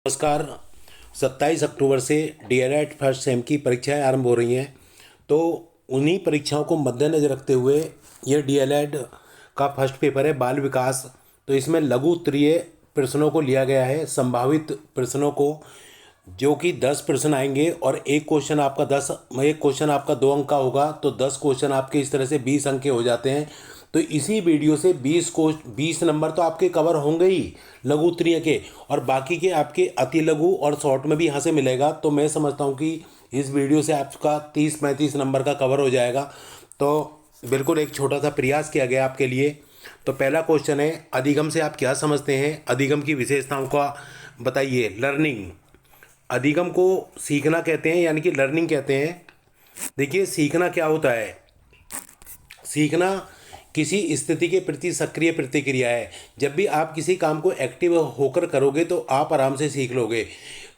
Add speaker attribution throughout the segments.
Speaker 1: नमस्कार। 27 अक्टूबर से DElEd first sem की परीक्षाएं आरंभ हो रही हैं। तो उन्हीं परीक्षाओं को मद्देनज़र रखते हुए यह डीएलएड का फर्स्ट पेपर है बाल विकास। तो इसमें लघु उत्तरीय प्रश्नों को लिया गया है, संभावित प्रश्नों को, जो कि 10 प्रश्न आएंगे और एक क्वेश्चन आपका 2 अंक का होगा। तो 10 क्वेश्चन आपके इस तरह से 20 अंक के हो जाते हैं। तो इसी वीडियो से 20 नंबर तो आपके कवर होंगे ही लघु उत्तरीय के, और बाकी के आपके अति लघु और शॉर्ट में भी यहाँ से मिलेगा। तो मैं समझता हूँ कि इस वीडियो से आपका 30-35 नंबर का कवर हो जाएगा। तो बिल्कुल एक छोटा सा प्रयास किया गया आपके लिए। तो पहला क्वेश्चन है, अधिगम से आप क्या समझते हैं? अधिगम की विशेषताओं का बताइए। लर्निंग, अधिगम को सीखना कहते हैं, यानी कि लर्निंग कहते हैं। देखिए, सीखना क्या होता है? सीखना किसी स्थिति के प्रति सक्रिय प्रतिक्रिया है। जब भी आप किसी काम को एक्टिव होकर करोगे तो आप आराम से सीख लोगे।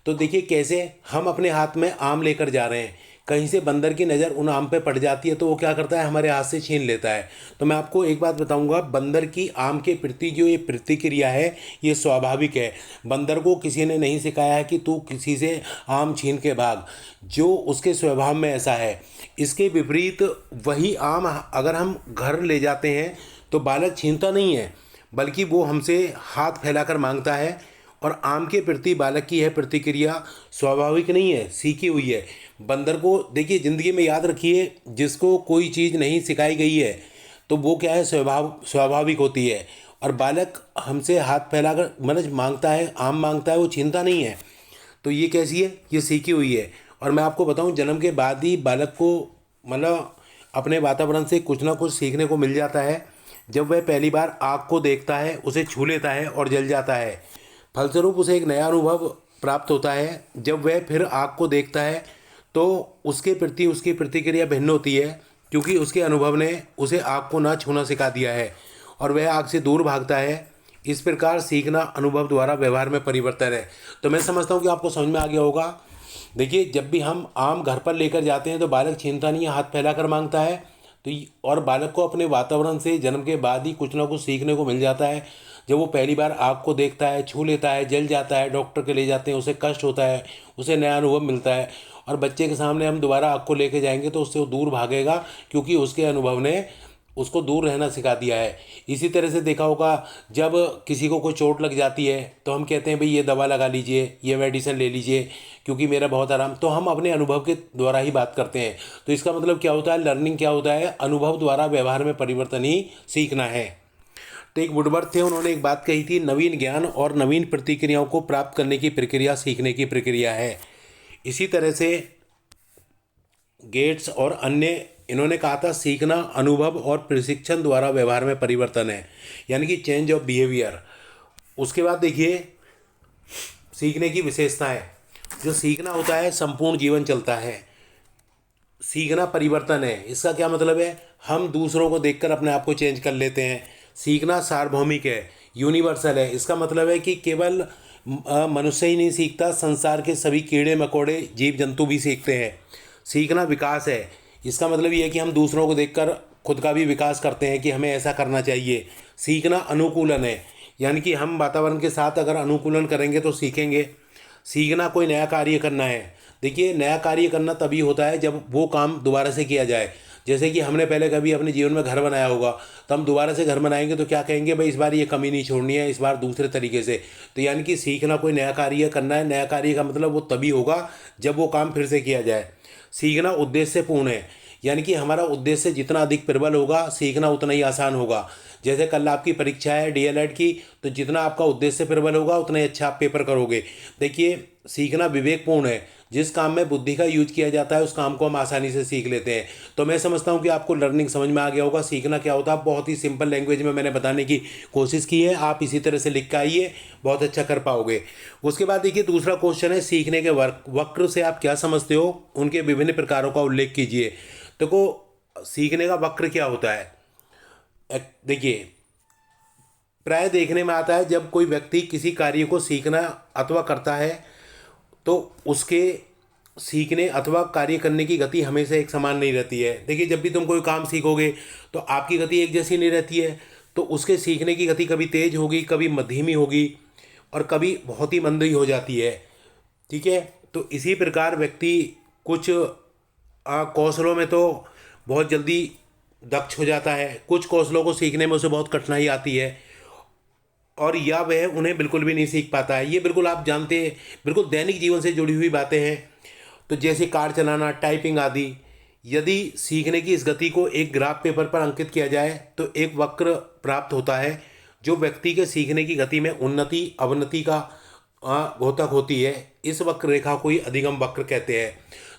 Speaker 1: तो देखिए कैसे, हम अपने हाथ में आम लेकर जा रहे हैं, कहीं से बंदर की नज़र उन आम पे पड़ जाती है तो वो क्या करता है, हमारे हाथ से छीन लेता है। तो मैं आपको एक बात बताऊंगा, बंदर की आम के प्रति जो ये प्रतिक्रिया है ये स्वाभाविक है। बंदर को किसी ने नहीं सिखाया है कि तू किसी से आम छीन के भाग, जो उसके स्वभाव में ऐसा है। इसके विपरीत वही आम अगर हम घर ले जाते हैं तो बालक छीनता नहीं है, बल्कि वो हमसे हाथ फैलाकर मांगता है। और आम के प्रति बालक की यह प्रतिक्रिया स्वाभाविक नहीं है, सीखी हुई है। बंदर को देखिए, ज़िंदगी में याद रखिए, जिसको कोई चीज़ नहीं सिखाई गई है तो वो क्या है, स्वाभाविक होती है। और बालक हमसे हाथ फैलाकर मतलब मांगता है, आम मांगता है, वो छीनता नहीं है। तो ये कैसी है, ये सीखी हुई है। और मैं आपको बताऊं, जन्म के बाद ही बालक को मतलब अपने वातावरण से कुछ ना कुछ सीखने को मिल जाता है। जब वह पहली बार आग को देखता है, उसे छू लेता है और जल जाता है, फलस्वरूप उसे एक नया अनुभव प्राप्त होता है। जब वह फिर आग को देखता है तो उसके प्रति उसकी प्रतिक्रिया भिन्न होती है, क्योंकि उसके अनुभव ने उसे आग को ना छूना सिखा दिया है और वह आग से दूर भागता है। इस प्रकार सीखना अनुभव द्वारा व्यवहार में परिवर्तन है। तो मैं समझता हूँ कि आपको समझ में आ गया होगा। देखिए, जब भी हम आम घर पर लेकर जाते हैं तो बालक छीनता नहीं है, हाथ फैलाकर मांगता है। और बालक को अपने वातावरण से जन्म के बाद ही कुछ ना कुछ सीखने को मिल जाता है। जब वो पहली बार आग को देखता है, छू लेता है, जल जाता है, डॉक्टर के ले जाते हैं, उसे कष्ट होता है, उसे नया अनुभव मिलता है। और बच्चे के सामने हम दोबारा आग को लेके जाएंगे तो उससे वो दूर भागेगा, क्योंकि उसके अनुभव ने उसको दूर रहना सिखा दिया है। इसी तरह से देखा होगा, जब किसी को कोई चोट लग जाती है तो हम कहते हैं भाई ये दवा लगा लीजिए, ये मेडिसिन ले लीजिए, क्योंकि मेरा बहुत आराम। तो हम अपने अनुभव के द्वारा ही बात करते हैं। तो इसका मतलब क्या होता है, लर्निंग क्या होता है, अनुभव द्वारा व्यवहार में परिवर्तन ही सीखना है। तो एक वुडवर्थ थे, उन्होंने एक बात कही थी, नवीन ज्ञान और नवीन प्रतिक्रियाओं को प्राप्त करने की प्रक्रिया सीखने की प्रक्रिया है। इसी तरह से गेट्स और अन्य, इन्होंने कहा था सीखना अनुभव और प्रशिक्षण द्वारा व्यवहार में परिवर्तन है, यानी कि चेंज ऑफ बिहेवियर। उसके बाद देखिए, सीखने की विशेषताएं। जो सीखना होता है संपूर्ण जीवन चलता है। सीखना परिवर्तन है, इसका क्या मतलब है, हम दूसरों को देखकर अपने आप को चेंज कर लेते हैं। सीखना सार्वभौमिक है, यूनिवर्सल है। इसका मतलब है कि केवल मनुष्य ही नहीं सीखता, संसार के सभी कीड़े मकोड़े जीव जंतु भी सीखते हैं। सीखना विकास है, इसका मतलब ये है कि हम दूसरों को देखकर खुद का भी विकास करते हैं कि हमें ऐसा करना चाहिए। सीखना अनुकूलन है, यानी कि हम वातावरण के साथ अगर अनुकूलन करेंगे तो सीखेंगे। सीखना कोई नया कार्य करना है। देखिए, नया कार्य करना तभी होता है जब वो काम दोबारा से किया जाए। जैसे कि हमने पहले कभी अपने जीवन में घर बनाया होगा, तो हम दोबारा से घर बनाएंगे तो क्या कहेंगे, भाई इस बार ये कमी नहीं छोड़नी है, इस बार दूसरे तरीके से। तो यानी कि सीखना कोई नया कार्य करना है। नया कार्य का मतलब वो तभी होगा जब वो काम फिर से किया जाए। सीखना उद्देश्यपूर्ण है, यानी कि हमारा उद्देश्य जितना अधिक प्रबल होगा, सीखना उतना ही आसान होगा। जैसे कल आपकी परीक्षा है डीएलएड की, तो जितना आपका उद्देश्य प्रबल होगा उतना ही अच्छा आप पेपर करोगे। देखिए, सीखना विवेकपूर्ण है, जिस काम में बुद्धि का यूज किया जाता है उस काम को हम आसानी से सीख लेते हैं। तो मैं समझता हूँ कि आपको लर्निंग समझ में आ गया होगा। सीखना क्या होता है, बहुत ही सिंपल लैंग्वेज में मैंने बताने की कोशिश की है। आप इसी तरह से लिख के आइए, बहुत अच्छा कर पाओगे। उसके बाद देखिए, दूसरा क्वेश्चन है, सीखने के वक्र से आप क्या समझते हो, उनके विभिन्न प्रकारों का उल्लेख कीजिए। देखो, सीखने का वक्र क्या होता है, देखिए, प्राय देखने में आता है जब कोई व्यक्ति किसी कार्य को सीखना अथवा करता है तो उसके सीखने अथवा कार्य करने की गति हमेशा एक समान नहीं रहती है। देखिए, जब भी तुम कोई काम सीखोगे तो आपकी गति एक जैसी नहीं रहती है। तो उसके सीखने की गति कभी तेज होगी, कभी मध्यमी होगी, और कभी बहुत ही मंदी हो जाती है। ठीक है, तो इसी प्रकार व्यक्ति कुछ कौशलों में तो बहुत जल्दी दक्ष हो जाता है, कुछ कौशलों को सीखने में उसे बहुत कठिनाई आती है, और या वह उन्हें बिल्कुल भी नहीं सीख पाता है। ये बिल्कुल आप जानते हैं, बिल्कुल दैनिक जीवन से जुड़ी हुई बातें हैं। तो जैसे कार चलाना, टाइपिंग आदि, यदि सीखने की इस गति को एक ग्राफ पेपर पर अंकित किया जाए तो एक वक्र प्राप्त होता है, जो व्यक्ति के सीखने की गति में उन्नति अवनति का द्योतक होती है। इस वक्र रेखा को ही अधिगम वक्र कहते हैं।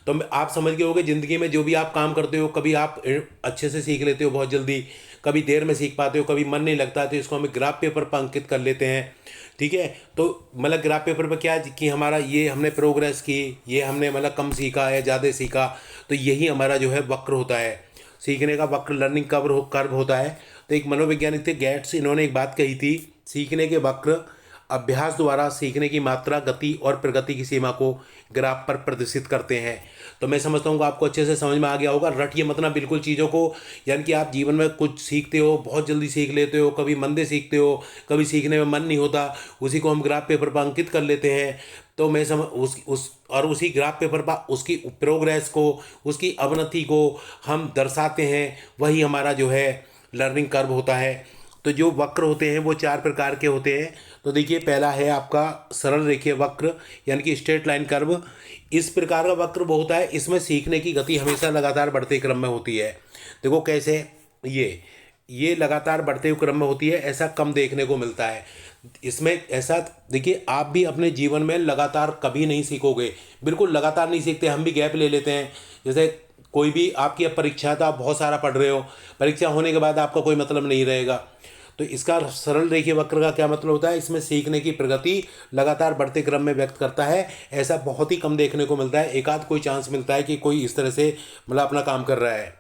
Speaker 1: तो आप समझ गए होंगे, ज़िंदगी में जो भी आप काम करते हो, कभी आप अच्छे से सीख लेते हो बहुत जल्दी, कभी देर में सीख पाते हो, कभी मन नहीं लगता, तो इसको हम ग्राफ पेपर पर अंकित कर लेते हैं। ठीक है, तो मतलब ग्राफ पेपर पर क्या कि हमारा ये हमने प्रोग्रेस की, ये हमने मतलब कम सीखा या ज़्यादा सीखा, तो यही हमारा जो है वक्र होता है, सीखने का वक्र, लर्निंग कर्व होता है। तो एक मनोवैज्ञानिक थे गेट्स, इन्होंने एक बात कही थी, सीखने के वक्र अभ्यास द्वारा सीखने की मात्रा, गति और प्रगति की सीमा को ग्राफ पर प्रदर्शित करते हैं। तो मैं समझता हूँ कि आपको अच्छे से समझ में आ गया होगा। रटिए मत ना बिल्कुल चीज़ों को, यानी कि आप जीवन में कुछ सीखते हो, बहुत जल्दी सीख लेते हो, कभी मंदे सीखते हो, कभी सीखने में मन नहीं होता, उसी को हम ग्राफ पेपर पर अंकित कर लेते हैं। तो मैं समझ उसी ग्राफ पेपर पर उसकी प्रोग्रेस को, उसकी अवनति को हम दर्शाते हैं, वही हमारा जो है लर्निंग कर्व होता है। तो जो वक्र होते हैं वो 4 प्रकार के होते हैं। तो देखिए, पहला है आपका सरल रेखीय वक्र, यानी कि स्ट्रेट लाइन कर्व। इस प्रकार का वक्र वो होता है, इसमें सीखने की गति हमेशा लगातार बढ़ते क्रम में होती है। देखो कैसे, ये लगातार बढ़ते हुए क्रम में होती है, ऐसा कम देखने को मिलता है। इसमें ऐसा देखिए, आप भी अपने जीवन में लगातार कभी नहीं सीखोगे, बिल्कुल लगातार नहीं सीखते, हम भी गैप ले लेते हैं। जैसे कोई भी आपकी अब परीक्षा है तो आप बहुत सारा पढ़ रहे हो, परीक्षा होने के बाद आपका कोई मतलब नहीं रहेगा। तो इसका सरल रेखीय वक्र का क्या मतलब होता है, इसमें सीखने की प्रगति लगातार बढ़ते क्रम में व्यक्त करता है। ऐसा बहुत ही कम देखने को मिलता है, एक आध कोई चांस मिलता है कि कोई इस तरह से मतलब अपना काम कर रहा है।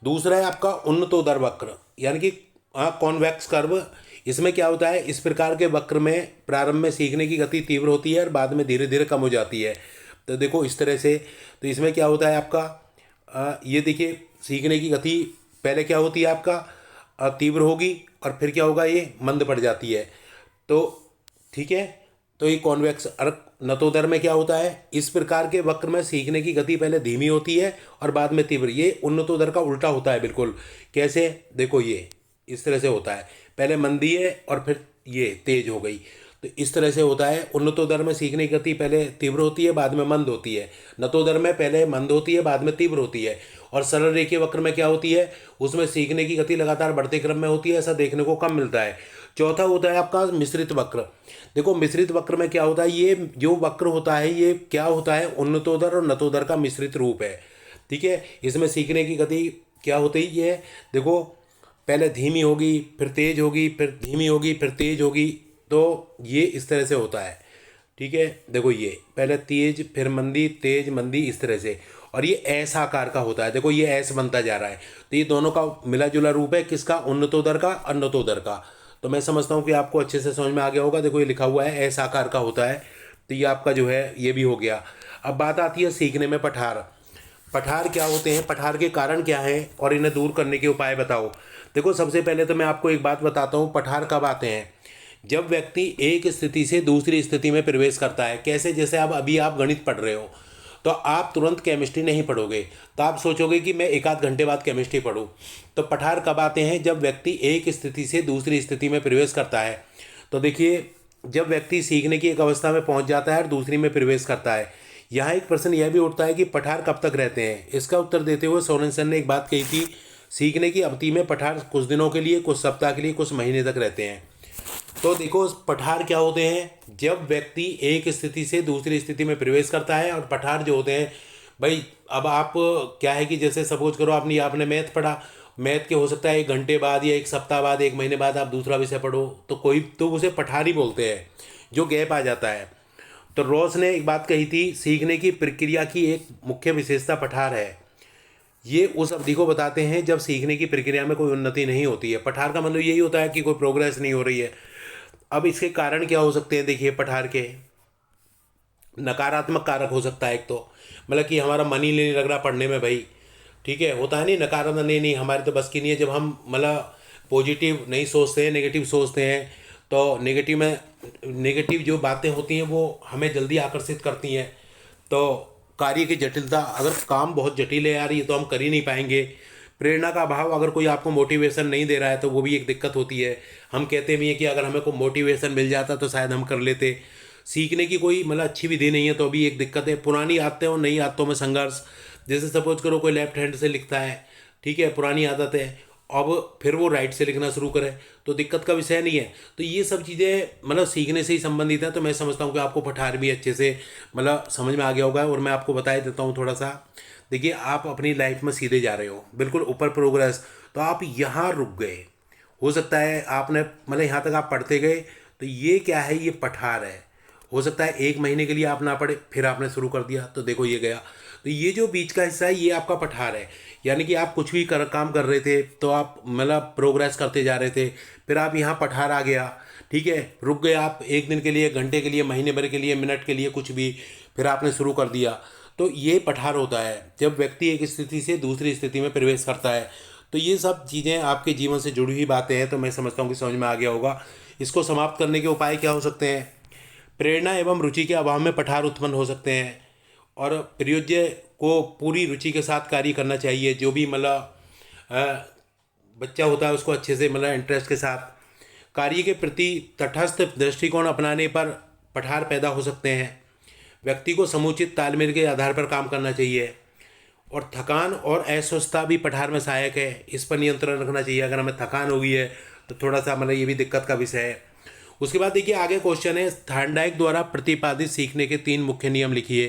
Speaker 1: दूसरा है आपका उन्नतोदर वक्र, यानी कि कॉन्वेक्स कर्व। इसमें क्या होता है, इस प्रकार के वक्र में प्रारंभ में सीखने की गति तीव्र होती है और बाद में धीरे धीरे कम हो जाती है। तो देखो इस तरह से, तो इसमें क्या होता है आपका, ये देखिए, सीखने की गति पहले क्या होती है आपका, तीव्र होगी, और फिर क्या होगा, ये मंद पड़ जाती है। तो ठीक है, तो ये कॉन्वेक्स नतोदर में क्या होता है, इस प्रकार के वक्र में सीखने की गति पहले धीमी होती है और बाद में तीव्र। ये उन्नतोदर का उल्टा होता है बिल्कुल। कैसे, देखो ये इस तरह से होता है, पहले मंदी है और फिर ये तेज हो गई। तो इस तरह से होता है। उन्नतोदर में सीखने की गति पहले तीव्र होती है, बाद में मंद होती है। नतोदर में पहले मंद होती है, बाद में तीव्र होती है। और सरल रेखीय वक्र में क्या होती है, उसमें सीखने की गति लगातार बढ़ते क्रम में होती है, ऐसा देखने को कम मिलता है। चौथा होता है आपका मिश्रित वक्र। देखो मिश्रित वक्र में क्या होता है, ये जो वक्र होता है ये क्या होता है, उन्नतोदर और नतोदर का मिश्रित रूप है। ठीक है, इसमें सीखने की गति क्या होती है, ये देखो पहले धीमी होगी, फिर तेज होगी, फिर धीमी होगी, फिर तेज होगी। तो ये इस तरह से होता है। ठीक है, देखो ये पहले तेज, फिर मंदी, तेज, मंदी, इस तरह से। और ये ऐस आकार का होता है, देखो ये ऐस बनता जा रहा है। तो ये दोनों का मिला जुला रूप है, किसका, उन्नतोदर का और नतोदर का। तो मैं समझता हूँ कि आपको अच्छे से समझ में आ गया होगा। देखो ये लिखा हुआ है ऐस आकार का होता है, तो ये आपका जो है ये भी हो गया। अब बात आती है सीखने में पठार। पठार क्या होते हैं, पठार के कारण क्या हैं और इन्हें दूर करने के उपाय बताओ। देखो सबसे पहले तो मैं आपको एक बात बताता हूँ, पठार कब आते हैं, जब व्यक्ति एक स्थिति से दूसरी स्थिति में प्रवेश करता है। कैसे, जैसे अब अभी आप गणित पढ़ रहे हो तो आप तुरंत केमिस्ट्री नहीं पढ़ोगे, तो आप सोचोगे कि मैं एक आध घंटे बाद केमिस्ट्री पढ़ूं। तो पठार कब आते हैं, जब व्यक्ति एक स्थिति से दूसरी स्थिति में प्रवेश करता है। तो देखिए, जब व्यक्ति सीखने की एक अवस्था में पहुंच जाता है और दूसरी में प्रवेश करता है। यहाँ एक प्रश्न यह भी उठता है कि पठार कब तक रहते हैं। इसका उत्तर देते हुए सोरेनसन ने एक बात कही थी, सीखने की अवधि में पठार कुछ दिनों के लिए, कुछ सप्ताह के लिए, कुछ महीने तक रहते हैं। तो देखो पठार क्या होते हैं, जब व्यक्ति एक स्थिति से दूसरी स्थिति में प्रवेश करता है। और पठार जो होते हैं भाई, अब आप क्या है कि जैसे सपोज करो आपने मैथ पढ़ा, मैथ के हो सकता है 1 घंटे बाद या 1 सप्ताह बाद, 1 महीने बाद आप दूसरा विषय पढ़ो, तो कोई तो उसे पठार ही बोलते हैं, जो गैप आ जाता है। तो रॉस ने एक बात कही थी, सीखने की प्रक्रिया की एक मुख्य विशेषता पठार है। ये उस अवधि को बताते हैं जब सीखने की प्रक्रिया में कोई उन्नति नहीं होती है। पठार का मतलब यही होता है कि कोई प्रोग्रेस नहीं हो रही है। अब इसके कारण क्या हो सकते हैं, देखिए पठार के नकारात्मक कारक हो सकता है। एक तो मतलब कि हमारा मन ही नहीं लग रहा पढ़ने में भाई, ठीक है, होता है नहीं, नकारात्मक नहीं हमारे तो बस की नहीं है। जब हम मतलब पॉजिटिव नहीं सोचते हैं, नेगेटिव सोचते हैं, तो नेगेटिव जो बातें होती हैं वो हमें जल्दी आकर्षित करती हैं। तो कार्य की जटिलता, अगर काम बहुत जटिल है यार, ये तो हम कर ही नहीं पाएंगे। प्रेरणा का अभाव, अगर कोई आपको मोटिवेशन नहीं दे रहा है तो वो भी एक दिक्कत होती है। हम कहते भी हैं कि अगर हमें कोई मोटिवेशन मिल जाता तो शायद हम कर लेते। सीखने की कोई मतलब अच्छी विधि नहीं है तो भी एक दिक्कत है। पुरानी आदतें और नई आदतों में संघर्ष, जैसे सपोज करो कोई लेफ्ट हैंड से लिखता है, ठीक है, पुरानी आदत है, अब फिर वो राइट से लिखना शुरू करे तो दिक्कत का विषय नहीं है। तो ये सब चीज़ें मतलब सीखने से ही संबंधित है। तो मैं समझता हूँ कि आपको पठार भी अच्छे से मतलब समझ में आ गया होगा। और मैं आपको बता ही देता हूँ थोड़ा सा। देखिए, आप अपनी लाइफ में सीधे जा रहे हो, बिल्कुल ऊपर प्रोग्रेस, तो आप यहाँ रुक गए। हो सकता है आपने मतलब यहाँ तक आप पढ़ते गए, तो ये क्या है, ये पठार है। हो सकता है 1 महीने के लिए आप ना पढ़े, फिर आपने शुरू कर दिया तो देखो ये गया। तो ये जो बीच का हिस्सा है ये आपका पठार है। यानी कि आप कुछ भी काम कर रहे थे तो आप मतलब प्रोग्रेस करते जा रहे थे, फिर आप यहाँ पठार आ गया, ठीक है, रुक गए आप 1 दिन के लिए, घंटे के लिए, महीने भर के लिए, मिनट के लिए, कुछ भी, फिर आपने शुरू कर दिया। तो ये पठार होता है जब व्यक्ति एक स्थिति से दूसरी स्थिति में प्रवेश करता है। तो ये सब चीज़ें आपके जीवन से जुड़ी हुई बातें हैं। तो मैं समझता हूँ कि समझ में आ गया होगा। इसको समाप्त करने के उपाय क्या हो सकते हैं? प्रेरणा एवं रुचि के अभाव में पठार उत्पन्न हो सकते हैं, और प्रयोज्य को पूरी रुचि के साथ कार्य करना चाहिए। जो भी मतलब बच्चा होता है उसको अच्छे से मतलब इंटरेस्ट के साथ कार्य के प्रति तटस्थ दृष्टिकोण अपनाने पर पठार पैदा हो सकते हैं। व्यक्ति को समुचित तालमेल के आधार पर काम करना चाहिए, और थकान और अस्वस्थता भी पठार में सहायक है। इस पर नियंत्रण रखना चाहिए। अगर हमें थकान हो गई है तो थोड़ा सा मतलब ये भी दिक्कत का विषय है। उसके बाद देखिए आगे क्वेश्चन है, थार्नडाइक द्वारा प्रतिपादित सीखने के 3 मुख्य नियम लिखिए।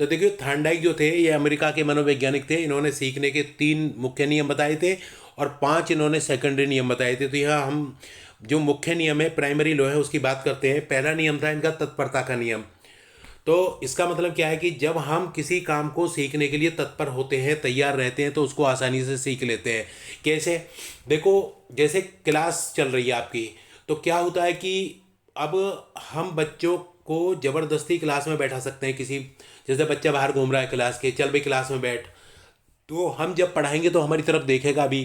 Speaker 1: तो देखिए थार्नडाइक जो थे ये अमेरिका के मनोवैज्ञानिक थे। इन्होंने सीखने के 3 मुख्य नियम बताए थे और 5 इन्होंने सेकेंडरी नियम बताए थे। तो यहाँ हम जो मुख्य नियम है, प्राइमरी लॉ है, उसकी बात करते हैं। पहला नियम था इनका तत्परता का नियम। तो इसका मतलब क्या है कि जब हम किसी काम को सीखने के लिए तत्पर होते हैं, तैयार रहते हैं, तो उसको आसानी से सीख लेते हैं। कैसे? देखो, जैसे क्लास चल रही है आपकी, तो क्या होता है कि अब हम बच्चों को ज़बरदस्ती क्लास में बैठा सकते हैं। किसी जैसे बच्चा बाहर घूम रहा है क्लास के, चल भाई क्लास में बैठ, तो हम जब पढ़ाएंगे तो हमारी तरफ देखेगा भी,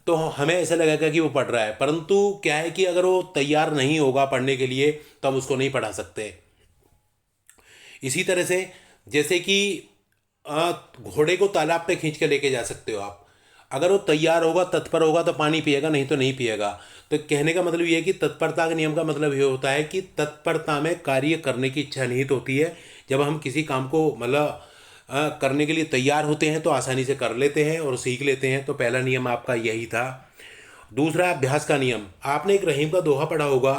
Speaker 1: तो हमें ऐसा लगेगा कि वो पढ़ रहा है। परंतु क्या है कि अगर वो तैयार नहीं होगा पढ़ने के लिए तो हम उसको नहीं पढ़ा सकते। इसी तरह से जैसे कि घोड़े को तालाब पे खींच के लेके जा सकते हो आप। अगर वो तैयार होगा, तत्पर होगा तो पानी पिएगा, नहीं तो नहीं पिएगा। तो कहने का मतलब ये है कि तत्परता के नियम का मतलब ये होता है कि तत्परता में कार्य करने की इच्छा निहित होती है। जब हम किसी काम को मतलब करने के लिए तैयार होते हैं तो आसानी से कर लेते हैं और सीख लेते हैं। तो पहला नियम आपका यही था। दूसरा, अभ्यास का नियम। आपने एक रहीम का दोहा पढ़ा होगा,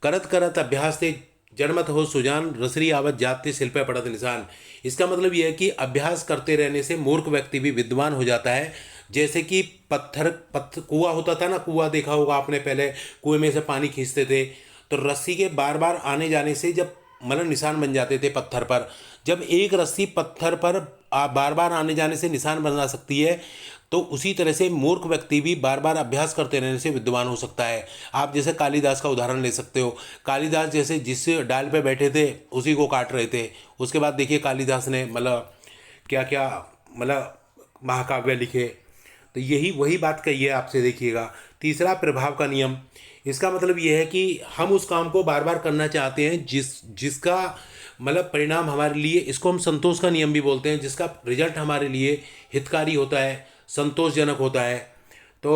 Speaker 1: करत करत अभ्यास से जड़मत हो सुजान, रसरी आवत जाते शिल्प पड़त निशान। इसका मतलब यह है कि अभ्यास करते रहने से मूर्ख व्यक्ति भी विद्वान हो जाता है। जैसे कि पत्थर कुआं होता था ना, कुआं देखा होगा आपने, पहले कुएं में से पानी खींचते थे, तो रस्सी के बार बार आने जाने से जब मतलब निशान बन जाते थे पत्थर पर। जब एक रस्सी पत्थर पर बार बार आने जाने से निशान बना सकती है, तो उसी तरह से मूर्ख व्यक्ति भी बार बार अभ्यास करते रहने से विद्वान हो सकता है। आप जैसे कालिदास का उदाहरण ले सकते हो। कालिदास जैसे जिस डाल पे बैठे थे उसी को काट रहे थे, उसके बाद देखिए कालिदास ने मतलब क्या क्या मतलब महाकाव्य लिखे। तो यही वही बात कही है आपसे। देखिएगा, तीसरा, प्रभाव का नियम। इसका मतलब ये है कि हम उस काम को बार बार करना चाहते हैं जिसका मतलब परिणाम हमारे लिए, इसको हम संतोष का नियम भी बोलते हैं, जिसका रिजल्ट हमारे लिए हितकारी होता है, संतोषजनक होता है। तो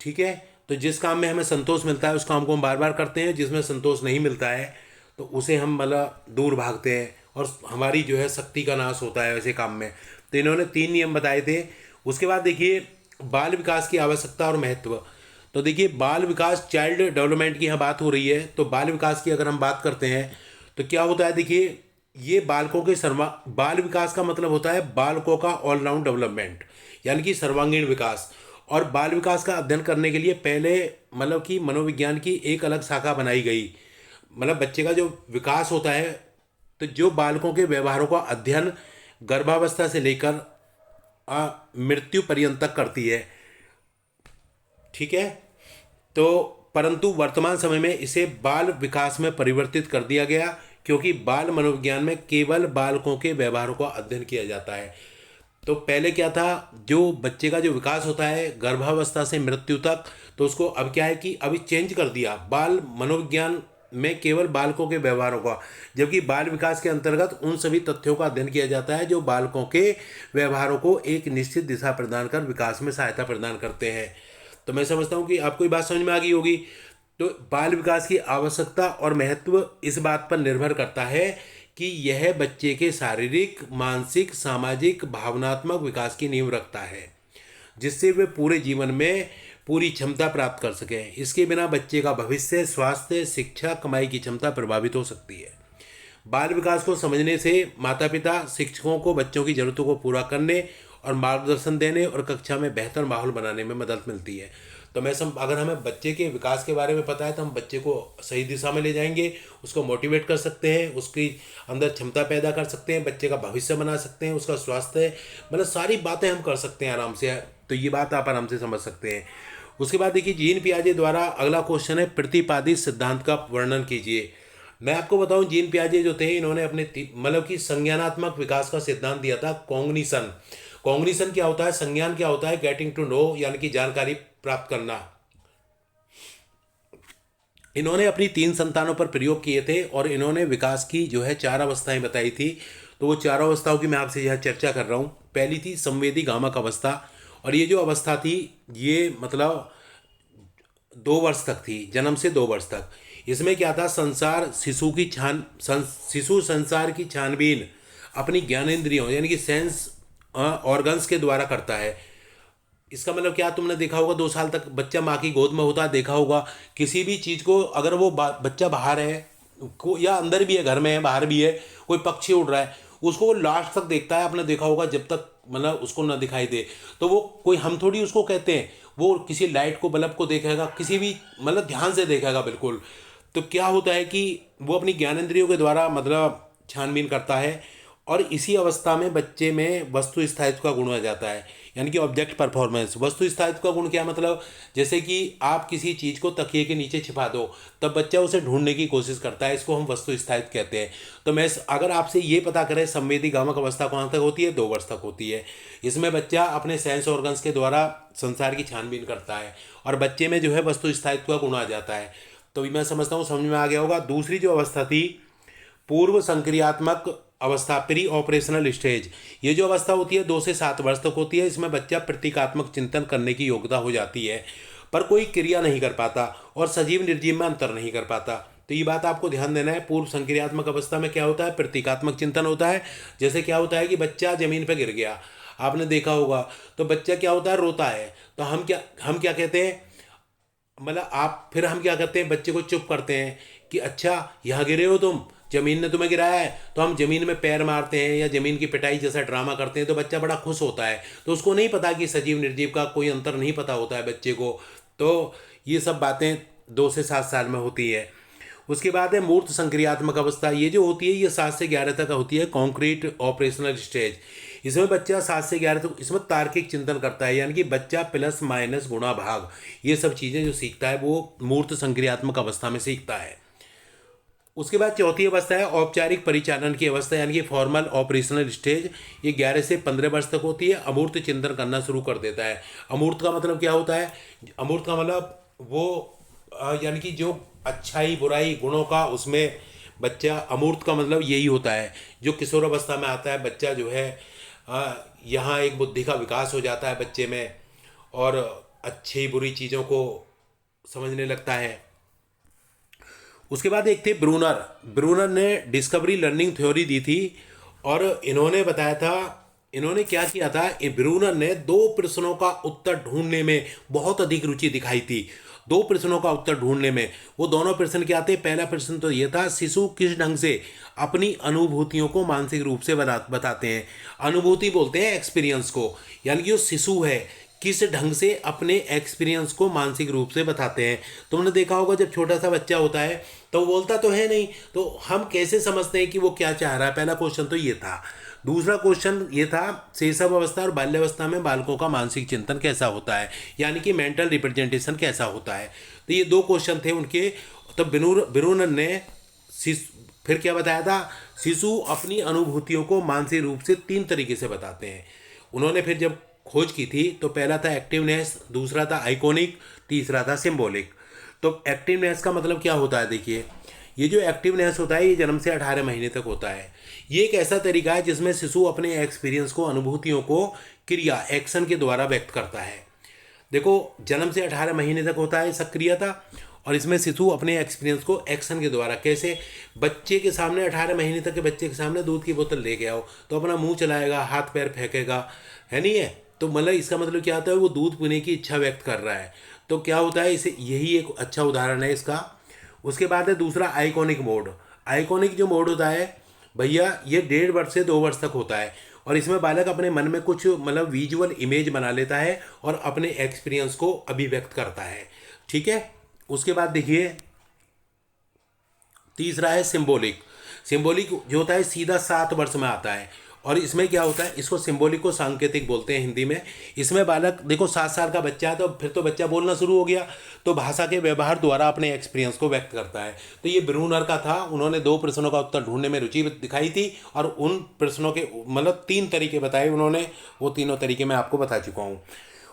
Speaker 1: ठीक है, तो जिस काम में हमें संतोष मिलता है उस काम को हम बार बार करते हैं। जिसमें संतोष नहीं मिलता है तो उसे हम मतलब दूर भागते हैं और हमारी जो है शक्ति का नाश होता है ऐसे काम में। तो इन्होंने 3 नियम बताए थे। उसके बाद देखिए बाल विकास की आवश्यकता और महत्व। तो देखिए बाल विकास, चाइल्ड डेवलपमेंट की यहाँ बात हो रही है। तो बाल विकास की अगर हम बात करते हैं तो क्या होता है, देखिए ये बालकों के बाल विकास का मतलब होता है बालकों का ऑलराउंड डेवलपमेंट, यानी कि सर्वांगीण विकास। और बाल विकास का अध्ययन करने के लिए पहले मतलब कि मनोविज्ञान की एक अलग शाखा बनाई गई। मतलब बच्चे का जो विकास होता है, तो जो बालकों के व्यवहारों का अध्ययन गर्भावस्था से लेकर मृत्यु पर्यंत तक करती है, ठीक है। तो परंतु वर्तमान समय में इसे बाल विकास में परिवर्तित कर दिया गया, क्योंकि बाल मनोविज्ञान में केवल बालकों के व्यवहारों का अध्ययन किया जाता है। तो पहले क्या था, जो बच्चे का जो विकास होता है गर्भावस्था से मृत्यु तक, तो उसको अब क्या है कि अभी चेंज कर दिया, बाल मनोविज्ञान में केवल बालकों के व्यवहारों का, जबकि बाल विकास के अंतर्गत उन सभी तथ्यों का अध्ययन किया जाता है जो बालकों के व्यवहारों को एक निश्चित दिशा प्रदान कर विकास में सहायता प्रदान करते हैं। तो मैं समझता हूँ कि आपको ये बात समझ में आ गई होगी। तो बाल विकास की आवश्यकता और महत्व इस बात पर निर्भर करता है कि यह बच्चे के शारीरिक, मानसिक, सामाजिक, भावनात्मक विकास की नींव रखता है, जिससे वे पूरे जीवन में पूरी क्षमता प्राप्त कर सकें। इसके बिना बच्चे का भविष्य, स्वास्थ्य, शिक्षा, कमाई की क्षमता प्रभावित हो सकती है। बाल विकास को समझने से माता पिता, शिक्षकों को बच्चों की जरूरतों को पूरा करने और मार्गदर्शन देने और कक्षा में बेहतर माहौल बनाने में मदद मिलती है। तो अगर हमें बच्चे के विकास के बारे में पता है तो हम बच्चे को सही दिशा में ले जाएंगे, उसको मोटिवेट कर सकते हैं, उसकी अंदर क्षमता पैदा कर सकते हैं, बच्चे का भविष्य बना सकते हैं, उसका स्वास्थ्य, मतलब सारी बातें हम कर सकते हैं आराम से। तो ये बात आप आराम से समझ सकते हैं। उसके बाद देखिए, जीन पियाजे द्वारा अगला क्वेश्चन है, प्रतिपादित सिद्धांत का वर्णन कीजिए। मैं आपको बताऊं, जीन पियाजे जो थे, इन्होंने अपने मतलब कि संज्ञानात्मक विकास का सिद्धांत दिया था, कॉग्निशन। कॉग्निशन क्या होता है, संज्ञान क्या होता है, गेटिंग टू नो, यानी कि जानकारी प्राप्त करना। इन्होंने अपनी 3 संतानों पर प्रयोग किए थे और इन्होंने विकास की जो है 4 अवस्थाएं बताई थी। तो वो 4 अवस्थाओं की मैं आपसे यह चर्चा कर रहा हूँ। पहली थी संवेदी गामक अवस्था, और ये जो अवस्था थी ये मतलब 2 वर्ष तक थी, जन्म से 2 वर्ष तक। इसमें क्या था, शिशु संसार की छानबीन अपनी ज्ञानेंद्रियों यानी कि सेंस ऑर्गन्स के द्वारा करता है। इसका मतलब क्या, तुमने देखा होगा 2 साल तक बच्चा माँ की गोद में होता है, देखा होगा किसी भी चीज़ को, अगर वो बच्चा बाहर है या अंदर भी है, घर में है, बाहर भी है, कोई पक्षी उड़ रहा है, उसको वो लास्ट तक देखता है। आपने देखा होगा जब तक मतलब उसको ना दिखाई दे, तो वो कोई, हम थोड़ी उसको कहते हैं, वो किसी लाइट को, बल्ब को देखेगा, किसी भी मतलब ध्यान से देखेगा बिल्कुल। तो क्या होता है कि वो अपनी ज्ञानेंद्रियों के द्वारा मतलब छानबीन करता है, और इसी अवस्था में बच्चे में वस्तु स्थायित्व का गुण आ जाता है, यानी कि ऑब्जेक्ट परफॉर्मेंस। वस्तु स्थायित्व का गुण क्या मतलब, जैसे कि आप किसी चीज़ को तकिए के नीचे छिपा दो, तब बच्चा उसे ढूंढने की कोशिश करता है, इसको हम वस्तु स्थायित्व कहते हैं। तो मैं अगर आपसे ये पता करें संवेदी गामक अवस्था कहाँ तक होती है, 2 वर्ष तक होती है। इसमें बच्चा अपने सेंस ऑर्गन्स के द्वारा संसार की छानबीन करता है, और बच्चे में जो है वस्तु स्थायित्व का गुण आ जाता है। तो मैं समझता हूँ समझ में आ गया होगा। दूसरी जो अवस्था थी, पूर्व संक्रियात्मक अवस्था, प्री ऑपरेशनल स्टेज। ये जो अवस्था होती है 2 से 7 वर्ष तक होती है। इसमें बच्चा प्रतीकात्मक चिंतन करने की योग्यता हो जाती है, पर कोई क्रिया नहीं कर पाता और सजीव निर्जीव में अंतर नहीं कर पाता। तो ये बात आपको ध्यान देना है। पूर्व संक्रियात्मक अवस्था में क्या होता है, प्रतीकात्मक चिंतन होता है। जैसे क्या होता है कि बच्चा जमीन पर गिर गया, आपने देखा होगा, तो बच्चा क्या होता है, रोता है। तो हम क्या कहते हैं, मतलब फिर हम क्या करते हैं, बच्चे को चुप करते हैं कि अच्छा यहाँ गिरे हो तुम, जमीन ने तुम्हें गिराया है। तो हम जमीन में पैर मारते हैं या जमीन की पिटाई जैसा ड्रामा करते हैं, तो बच्चा बड़ा खुश होता है। तो उसको नहीं पता कि सजीव निर्जीव का कोई अंतर नहीं पता होता है बच्चे को। तो ये सब बातें 2 से 7 साल में होती है। उसके बाद है मूर्त संक्रियात्मक अवस्था। ये जो होती है ये 7 से 11 तक होती है, कॉन्क्रीट ऑपरेशनल स्टेज। इसमें बच्चा 7 से 11 तक इसमें तार्किक चिंतन करता है, यानी कि बच्चा प्लस माइनस गुणा भाग ये सब चीज़ें जो सीखता है वो मूर्त संक्रियात्मक अवस्था में सीखता है। उसके बाद चौथी अवस्था है औपचारिक परिचालन की अवस्था, यानी कि फॉर्मल ऑपरेशनल स्टेज। ये 11 से 15 वर्ष तक होती है। अमूर्त चिंतन करना शुरू कर देता है। अमूर्त का मतलब क्या होता है, अमूर्त का मतलब वो यानी कि जो अच्छाई बुराई गुणों का, उसमें बच्चा, अमूर्त का मतलब यही होता है। जो किशोर अवस्था में आता है बच्चा जो है, यहाँ एक बुद्धि का विकास हो जाता है बच्चे में, और अच्छी बुरी चीज़ों को समझने लगता है। उसके बाद एक थे ब्रूनर। ब्रूनर ने डिस्कवरी लर्निंग थ्योरी दी थी, और इन्होंने बताया था, इन्होंने क्या किया था, ब्रूनर ने 2 प्रश्नों का उत्तर ढूंढने में बहुत अधिक रुचि दिखाई थी। 2 प्रश्नों का उत्तर ढूंढने में। वो दोनों प्रश्न क्या थे, पहला प्रश्न तो ये था, शिशु किस ढंग से अपनी अनुभूतियों को मानसिक रूप से बताते हैं। अनुभूति बोलते हैं एक्सपीरियंस को, यानी कि जो शिशु है किस ढंग से अपने एक्सपीरियंस को मानसिक रूप से बताते हैं। तुमने देखा होगा जब छोटा सा बच्चा होता है तो वो बोलता तो है नहीं, तो हम कैसे समझते हैं कि वो क्या चाह रहा है। पहला क्वेश्चन तो ये था। दूसरा क्वेश्चन ये था, शैशव अवस्था और बाल्यावस्था में बालकों का मानसिक चिंतन कैसा होता है, यानी कि मेंटल रिप्रेजेंटेशन कैसा होता है। तो ये 2 क्वेश्चन थे उनके। तो ब्रूनर ने फिर क्या बताया था, शिशु अपनी अनुभूतियों को मानसिक रूप से 3 तरीके से बताते हैं। उन्होंने फिर जब खोज की थी तो पहला था एक्टिवनेस, दूसरा था आइकॉनिक, तीसरा था सिंबॉलिक। तो एक्टिवनेस का मतलब क्या होता है, देखिए ये जो एक्टिवनेस होता है ये जन्म से 18 महीने तक होता है। ये एक ऐसा तरीका है जिसमें शिशु अपने एक्सपीरियंस को, अनुभूतियों को क्रिया, एक्शन के द्वारा व्यक्त करता है। देखो जन्म से 18 महीने तक होता है सक्रियता, और इसमें शिशु अपने एक्सपीरियंस को एक्शन के द्वारा, कैसे, बच्चे के सामने 18 महीने तक के बच्चे के सामने दूध की बोतल लेके आओ तो अपना मुंह चलाएगा, हाथ पैर फेंकेगा, है नहीं है। तो मतलब इसका मतलब क्या होता है, वो दूध पीने की इच्छा व्यक्त कर रहा है। तो क्या होता है, इसे यही एक अच्छा उदाहरण है इसका। उसके बाद है दूसरा आइकॉनिक मोड। आइकॉनिक जो मोड होता है भैया, ये 1.5 वर्ष से 2 वर्ष तक होता है, और इसमें बालक अपने मन में कुछ मतलब विजुअल इमेज बना लेता है और अपने एक्सपीरियंस को अभिव्यक्त करता है। ठीक है। उसके बाद देखिए तीसरा है सिंबॉलिक। सिंबॉलिक जो होता है सीधा 7 वर्ष में आता है, और इसमें क्या होता है, इसको सिंबॉलिक को सांकेतिक बोलते हैं हिंदी में। इसमें बालक, देखो 7 साल का बच्चा है तो फिर तो बच्चा बोलना शुरू हो गया, तो भाषा के व्यवहार द्वारा अपने एक्सपीरियंस को व्यक्त करता है। तो ये ब्रूनर का था, उन्होंने 2 प्रश्नों का उत्तर ढूंढने में रुचि दिखाई थी, और उन प्रश्नों के मतलब 3 तरीके बताए उन्होंने, वो तीनों तरीके मैं आपको बता चुका हूँ।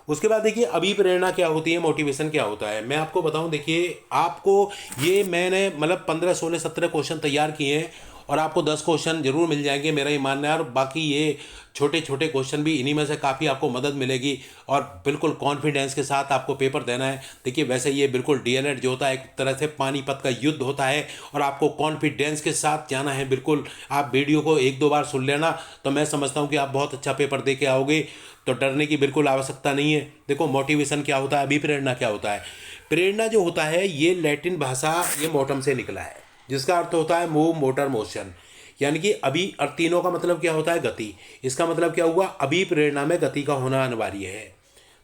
Speaker 1: उसके बाद देखिए अभिप्रेरणा क्या होती है, मोटिवेशन क्या होता है, मैं आपको बताऊं। देखिए आपको ये मैंने मतलब 15, 16, 17 क्वेश्चन तैयार किए हैं, और आपको 10 क्वेश्चन जरूर मिल जाएंगे, मेरा ये मानना है। और बाकी ये छोटे छोटे क्वेश्चन भी, इन्हीं में से काफ़ी आपको मदद मिलेगी, और बिल्कुल कॉन्फिडेंस के साथ आपको पेपर देना है। देखिए वैसे ये बिल्कुल डीएलएड जो होता है एक तरह से पानीपत का युद्ध होता है, और आपको कॉन्फिडेंस के साथ जाना है। बिल्कुल आप वीडियो को 1-2 बार सुन लेना, तो मैं समझता हूँ कि आप बहुत अच्छा पेपर दे के आओगे, तो डरने की बिल्कुल आवश्यकता नहीं है। देखो मोटिवेशन क्या होता है, अभिप्रेरणा क्या होता है। प्रेरणा जो होता है ये लैटिन भाषा, ये मोटम से निकला है, जिसका अर्थ होता है मूव, मोटर, मोशन, यानी कि अभी, और तीनों का मतलब क्या होता है, गति। इसका मतलब क्या हुआ, अभिप्रेरणा में गति का होना अनिवार्य है।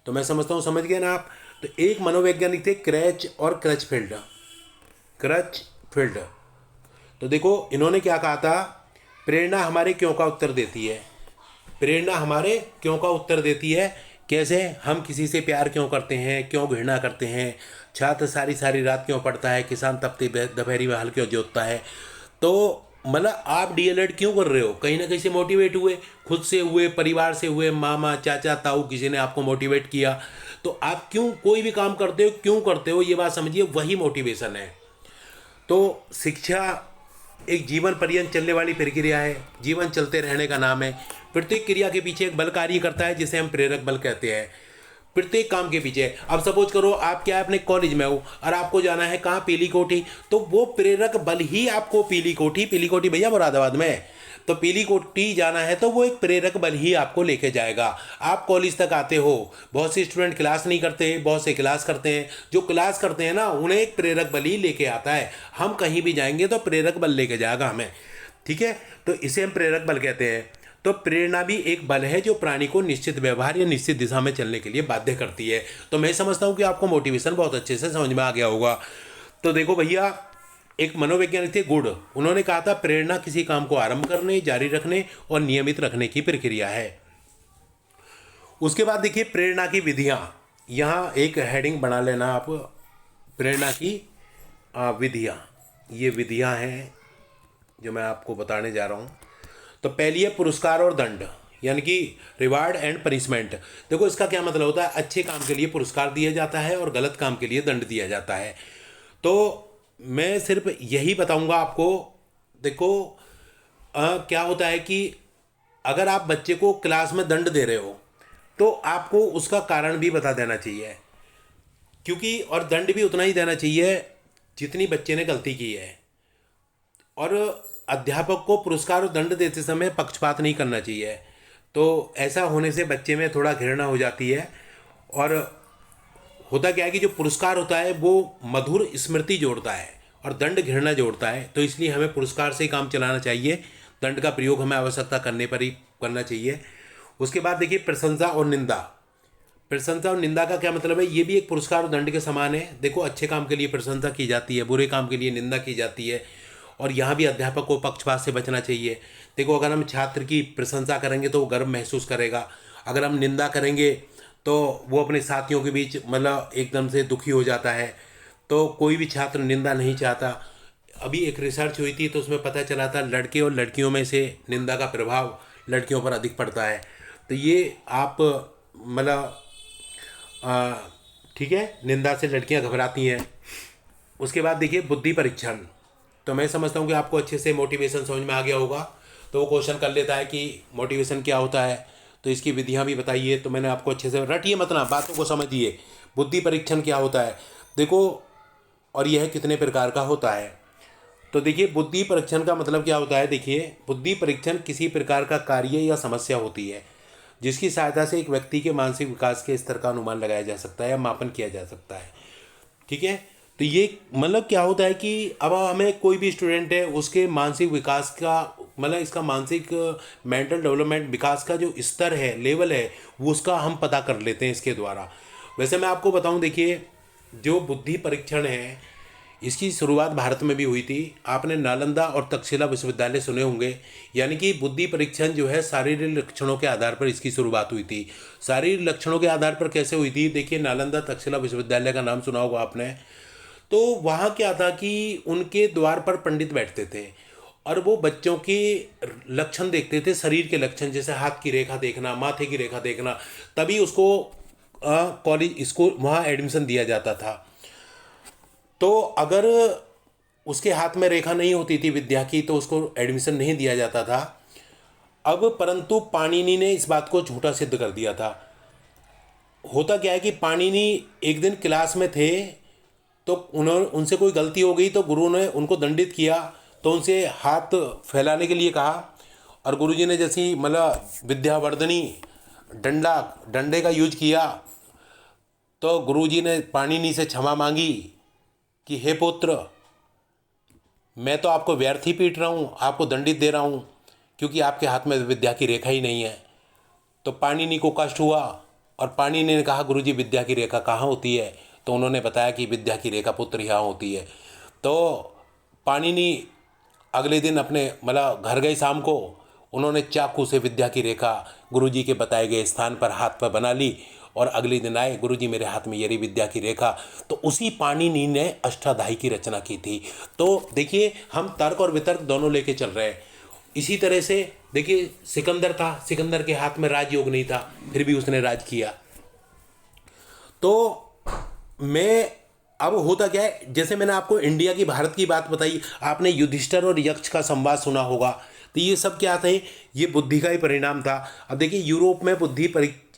Speaker 1: तो मैं समझता हूँ, समझ गए ना आप। तो एक मनोवैज्ञानिक थे क्रैच और क्रचफील्ड। क्रचफील्ड, तो देखो इन्होंने क्या कहा था, प्रेरणा हमारे क्यों का उत्तर देती है। प्रेरणा हमारे क्यों का उत्तर देती है, कैसे, हम किसी से प्यार क्यों करते हैं, क्यों घृणा करते हैं, छात्र सारी सारी रात क्यों पढ़ता है, किसान तपती दोपहरी में हल क्यों जोतता है। तो मतलब आप डीएलएड क्यों कर रहे हो, कहीं ना कहीं से मोटिवेट हुए, खुद से हुए, परिवार से हुए, मामा चाचा ताऊ किसी ने आपको मोटिवेट किया। तो आप क्यों कोई भी काम करते हो, क्यों करते हो, ये बात समझिए, वही मोटिवेशन है। तो शिक्षा एक जीवन पर्यंत चलने वाली प्रक्रिया है, जीवन चलते रहने का नाम है। प्रत्येक क्रिया के पीछे एक बल कार्य करता है, जिसे हम प्रेरक बल कहते हैं। प्रत्येक काम के पीछे, अब सपोज करो आप क्या है अपने कॉलेज में हो, और आपको जाना है कहाँ, पीली कोठी, तो वो प्रेरक बल ही आपको पीली कोठी भैया मुरादाबाद में, तो पीली कोठी जाना है तो वो एक प्रेरक बल ही आपको लेके जाएगा। आप कॉलेज तक आते हो, बहुत से स्टूडेंट क्लास नहीं करते, बहुत से क्लास करते हैं। जो क्लास करते हैं ना, उन्हें एक प्रेरक बल ही लेके आता है। हम कहीं भी जाएंगे तो प्रेरक बल लेके जाएगा हमें, ठीक है। तो इसे हम प्रेरक बल कहते हैं। तो प्रेरणा भी एक बल है जो प्राणी को निश्चित व्यवहार या निश्चित दिशा में चलने के लिए बाध्य करती है। तो मैं समझता हूँ कि आपको मोटिवेशन बहुत अच्छे से समझ में आ गया होगा। तो देखो भैया, एक मनोवैज्ञानिक थे गुड, उन्होंने कहा था प्रेरणा किसी काम को आरंभ करने, जारी रखने और नियमित रखने की प्रक्रिया है। उसके बाद देखिए प्रेरणा की विधियाँ, यहाँ एक हेडिंग बना लेना आप, प्रेरणा की विधियाँ। ये विधियाँ हैं जो मैं आपको बताने जा रहा हूँ। तो पहली है पुरस्कार और दंड, यानी कि रिवार्ड एंड पनिशमेंट। देखो इसका क्या मतलब होता है, अच्छे काम के लिए पुरस्कार दिया जाता है और गलत काम के लिए दंड दिया जाता है। तो मैं सिर्फ यही बताऊंगा आपको। देखो क्या होता है कि अगर आप बच्चे को क्लास में दंड दे रहे हो तो आपको उसका कारण भी बता देना चाहिए, क्योंकि और दंड भी उतना ही देना चाहिए जितनी बच्चे ने गलती की है। और अध्यापक को पुरस्कार और दंड देते समय पक्षपात नहीं करना चाहिए। तो ऐसा होने से बच्चे में थोड़ा घृणा हो जाती है। और होता क्या है कि जो पुरस्कार होता है वो मधुर स्मृति जोड़ता है और दंड घृणा जोड़ता है। तो इसलिए हमें पुरस्कार से ही काम चलाना चाहिए, दंड का प्रयोग हमें आवश्यकता करने पर ही करना चाहिए। उसके बाद देखिए प्रशंसा और निंदा। प्रशंसा और निंदा का क्या मतलब है, ये भी एक पुरस्कार और दंड के समान है। देखो अच्छे काम के लिए प्रशंसा की जाती है, बुरे काम के लिए निंदा की जाती है। और यहाँ भी अध्यापक को पक्षपात से बचना चाहिए। देखो अगर हम छात्र की प्रशंसा करेंगे तो वो गर्व महसूस करेगा, अगर हम निंदा करेंगे तो वो अपने साथियों के बीच मतलब एकदम से दुखी हो जाता है। तो कोई भी छात्र निंदा नहीं चाहता। अभी एक रिसर्च हुई थी तो उसमें पता चला था लड़के और लड़कियों में से निंदा का प्रभाव लड़कियों पर अधिक पड़ता है। तो ये आप मतलब ठीक है, निंदा से लड़कियां घबराती हैं। उसके बाद देखिए बुद्धि परीक्षण। तो मैं समझता हूँ कि आपको अच्छे से मोटिवेशन समझ में आ गया होगा। तो वो क्वेश्चन कर लेता है कि मोटिवेशन क्या होता है, तो इसकी विधियाँ भी बताइए। तो मैंने आपको अच्छे से, रटिए मत ना, बातों को समझिए। बुद्धि परीक्षण क्या होता है देखो, और यह कितने प्रकार का होता है। तो देखिए बुद्धि परीक्षण का मतलब क्या होता है। देखिए बुद्धि परीक्षण किसी प्रकार का कार्य या समस्या होती है जिसकी सहायता से एक व्यक्ति के मानसिक विकास के स्तर का अनुमान लगाया जा सकता है या मापन किया जा सकता है। ठीक है, तो ये मतलब क्या होता है कि अब हमें कोई भी स्टूडेंट है उसके मानसिक विकास का मतलब इसका मानसिक मेंटल डेवलपमेंट विकास का जो स्तर है, लेवल है, वो उसका हम पता कर लेते हैं इसके द्वारा। वैसे मैं आपको बताऊं, देखिए जो बुद्धि परीक्षण है इसकी शुरुआत भारत में भी हुई थी। आपने नालंदा और तक्षशिला विश्वविद्यालय सुने होंगे। यानी कि बुद्धि परीक्षण जो है शारीरिक लक्षणों के आधार पर इसकी शुरुआत हुई थी। शारीरिक लक्षणों के आधार पर कैसे हुई थी, देखिए नालंदा तक्षशिला विश्वविद्यालय का नाम सुना होगा आपने। तो वहाँ क्या था कि उनके द्वार पर पंडित बैठते थे और वो बच्चों के लक्षण देखते थे, शरीर के लक्षण, जैसे हाथ की रेखा देखना, माथे की रेखा देखना, तभी उसको कॉलेज स्कूल वहाँ एडमिशन दिया जाता था। तो अगर उसके हाथ में रेखा नहीं होती थी विद्या की तो उसको एडमिशन नहीं दिया जाता था। अब परंतु पाणिनि ने इस बात को झूठा सिद्ध कर दिया था। होता क्या है कि पाणिनि एक दिन क्लास में थे, तो उन्होंने उनसे कोई गलती हो गई तो गुरु ने उनको दंडित किया, तो उनसे हाथ फैलाने के लिए कहा। और गुरुजी ने जैसी मतलब विद्यावर्धनी डंडे का यूज किया, तो गुरुजी ने पाणिनि से क्षमा मांगी कि हे पुत्र, मैं तो आपको व्यर्थ ही पीट रहा हूँ, आपको दंडित दे रहा हूँ, क्योंकि आपके हाथ में विद्या की रेखा ही नहीं है। तो पाणिनि को कष्ट हुआ और पाणिनि ने कहा गुरुजी विद्या की रेखा कहाँ होती है। तो उन्होंने बताया कि विद्या की रेखा पुत्र यहाँ होती है। तो पाणिनि अगले दिन अपने मतलब घर गए शाम को, उन्होंने चाकू से विद्या की रेखा गुरुजी के बताए गए स्थान पर हाथ पर बना ली और अगले दिन आए, गुरुजी मेरे हाथ में ये रही विद्या की रेखा। तो उसी पाणिनि ने अष्टाध्यायी की रचना की थी। तो देखिए हम तर्क और वितर्क दोनों लेके चल रहे हैं। इसी तरह से देखिए सिकंदर था, सिकंदर के हाथ में राजयोग नहीं था, फिर भी उसने राज किया। तो मैं अब होता क्या है, जैसे मैंने आपको इंडिया की भारत की बात बताई, आपने युधिष्ठिर और यक्ष का संवाद सुना होगा। तो ये सब क्या थे, ये बुद्धि का ही परिणाम था। अब देखिए यूरोप में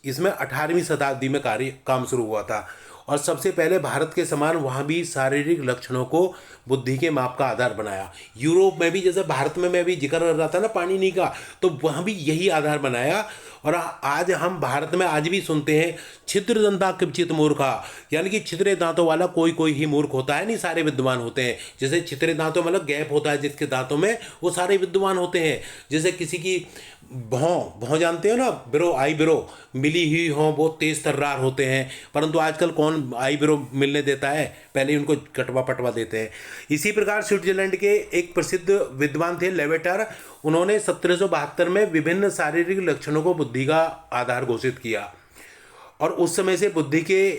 Speaker 1: इसमें 18वीं शताब्दी में काम शुरू हुआ था और सबसे पहले भारत के समान वहाँ भी शारीरिक लक्षणों को बुद्धि के माप का आधार बनाया। यूरोप में भी, जैसे भारत में मैं भी जिक्र कर रहा था ना पाणिनि का, तो वहाँ भी यही आधार बनाया। और आज हम भारत में आज भी सुनते हैं छिद्र दंता किंचित मूर्खा, यानी कि छिद्रे दांतों वाला कोई कोई ही मूर्ख होता है, नहीं सारे विद्वान होते हैं। जैसे छिद्रे दांतों मतलब गैप होता है जिसके दांतों में, वो सारे विद्वान होते हैं। जैसे किसी की भौं जानते हो ना, बिरो, आई बिरो मिली हुई हों, बहुत तेज तर्रार होते हैं, परंतु आजकल कौन आई बिरो मिलने देता है, पहले ही उनको कटवा पटवा देते हैं। इसी प्रकार स्विट्जरलैंड के एक प्रसिद्ध विद्वान थे लेवेटर, उन्होंने 1772 में विभिन्न शारीरिक लक्षणों को बुद्धि का आधार घोषित किया और उस समय से बुद्धि के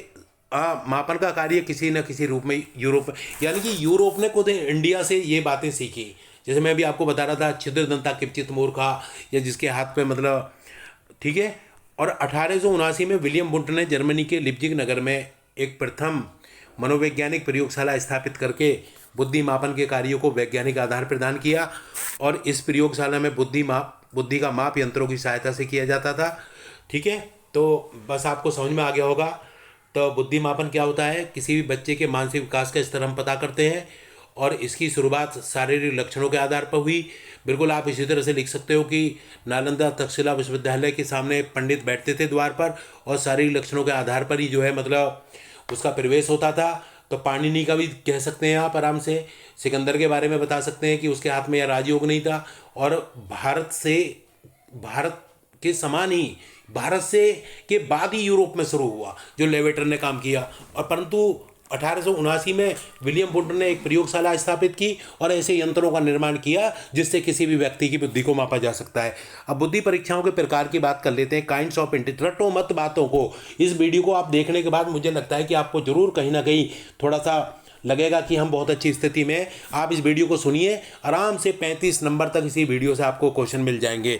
Speaker 1: मापन का कार्य किसी न किसी रूप में यूरोप, यानी कि यूरोप ने खुद इंडिया से ये बातें सीखी। जैसे मैं अभी आपको बता रहा था छिद्र दंता किंचित मूर्खा, या जिसके हाथ पे मतलब, ठीक है। और 1879 में विलियम वुंट ने जर्मनी के लिप्जिग नगर में एक प्रथम मनोवैज्ञानिक प्रयोगशाला स्थापित करके बुद्धि मापन के कार्यों को वैज्ञानिक आधार प्रदान किया। और इस प्रयोगशाला में बुद्धि का माप यंत्रों की सहायता से किया जाता था। ठीक है, तो बस आपको समझ में आ गया होगा। तो बुद्धि मापन क्या होता है, किसी भी बच्चे के मानसिक विकास का स्तर हम पता करते हैं और इसकी शुरुआत शारीरिक लक्षणों के आधार पर हुई। बिल्कुल आप इसी तरह से लिख सकते हो कि नालंदा तक्षशिला विश्वविद्यालय के सामने पंडित बैठते थे द्वार पर और शारीरिक लक्षणों के आधार पर ही जो है मतलब उसका प्रवेश होता था। तो पाणिनि का भी कह सकते हैं आप आराम से। सिकंदर के बारे में बता सकते हैं कि उसके हाथ में यह राजयोग नहीं था। और भारत के समान ही, भारत से के बाद ही यूरोप में शुरू हुआ जो लेवेटर ने काम किया। और परंतु 1879 में विलियम वुंट ने एक प्रयोगशाला स्थापित की और ऐसे यंत्रों का निर्माण किया जिससे किसी भी व्यक्ति की बुद्धि को मापा जा सकता है। अब बुद्धि परीक्षाओं के प्रकार की बात कर लेते हैं। काइंड्स ऑफ इंटेलिजेंस, रटो मत बातों को। इस वीडियो को आप देखने के बाद मुझे लगता है कि आपको जरूर कहीं ना कहीं थोड़ा सा लगेगा कि हम बहुत अच्छी स्थिति में हैं। आप इस वीडियो को सुनिए आराम से, 35 नंबर तक इसी वीडियो से आपको क्वेश्चन मिल जाएंगे।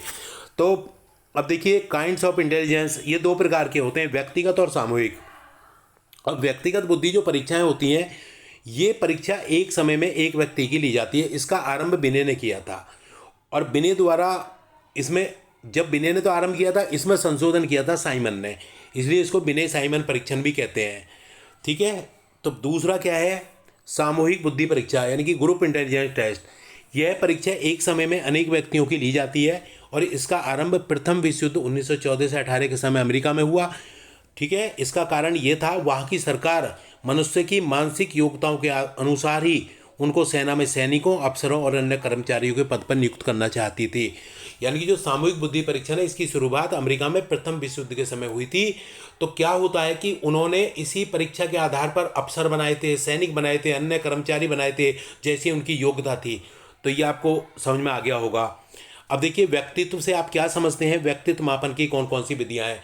Speaker 1: तो अब देखिए काइंड्स ऑफ इंटेलिजेंस ये दो प्रकार के होते हैं, व्यक्तिगत और सामूहिक। अब व्यक्तिगत बुद्धि जो परीक्षाएं होती हैं, ये परीक्षा एक समय में एक व्यक्ति की ली जाती है। इसका आरंभ बिने ने किया था और बिने द्वारा इसमें, जब बिने ने तो आरंभ किया था, इसमें संशोधन किया था साइमन ने, इसलिए इसको बिने साइमन परीक्षण भी कहते हैं। ठीक है। तो दूसरा क्या है, सामूहिक बुद्धि परीक्षा यानी कि ग्रुप इंटेलिजेंस टेस्ट। यह परीक्षा एक समय में अनेक व्यक्तियों की ली जाती है और इसका आरंभ प्रथम विश्व युद्ध 1914 से 18 के समय अमेरिका में हुआ। ठीक है। इसका कारण ये था, वहाँ की सरकार मनुष्य की मानसिक योग्यताओं के अनुसार ही उनको सेना में सैनिकों, अफसरों और अन्य कर्मचारियों के पद पर नियुक्त करना चाहती थी। यानी कि जो सामूहिक बुद्धि परीक्षा है, इसकी शुरुआत अमेरिका में प्रथम विश्व युद्ध के समय हुई थी। तो क्या होता है कि उन्होंने इसी परीक्षा के आधार पर अफसर बनाए थे, सैनिक बनाए थे, अन्य कर्मचारी बनाए थे, जैसी उनकी योग्यता थी। तो ये आपको समझ में आ गया होगा। अब देखिए व्यक्तित्व से आप क्या समझते हैं, व्यक्तित्व मापन की कौन कौन सी विधियाँ हैं।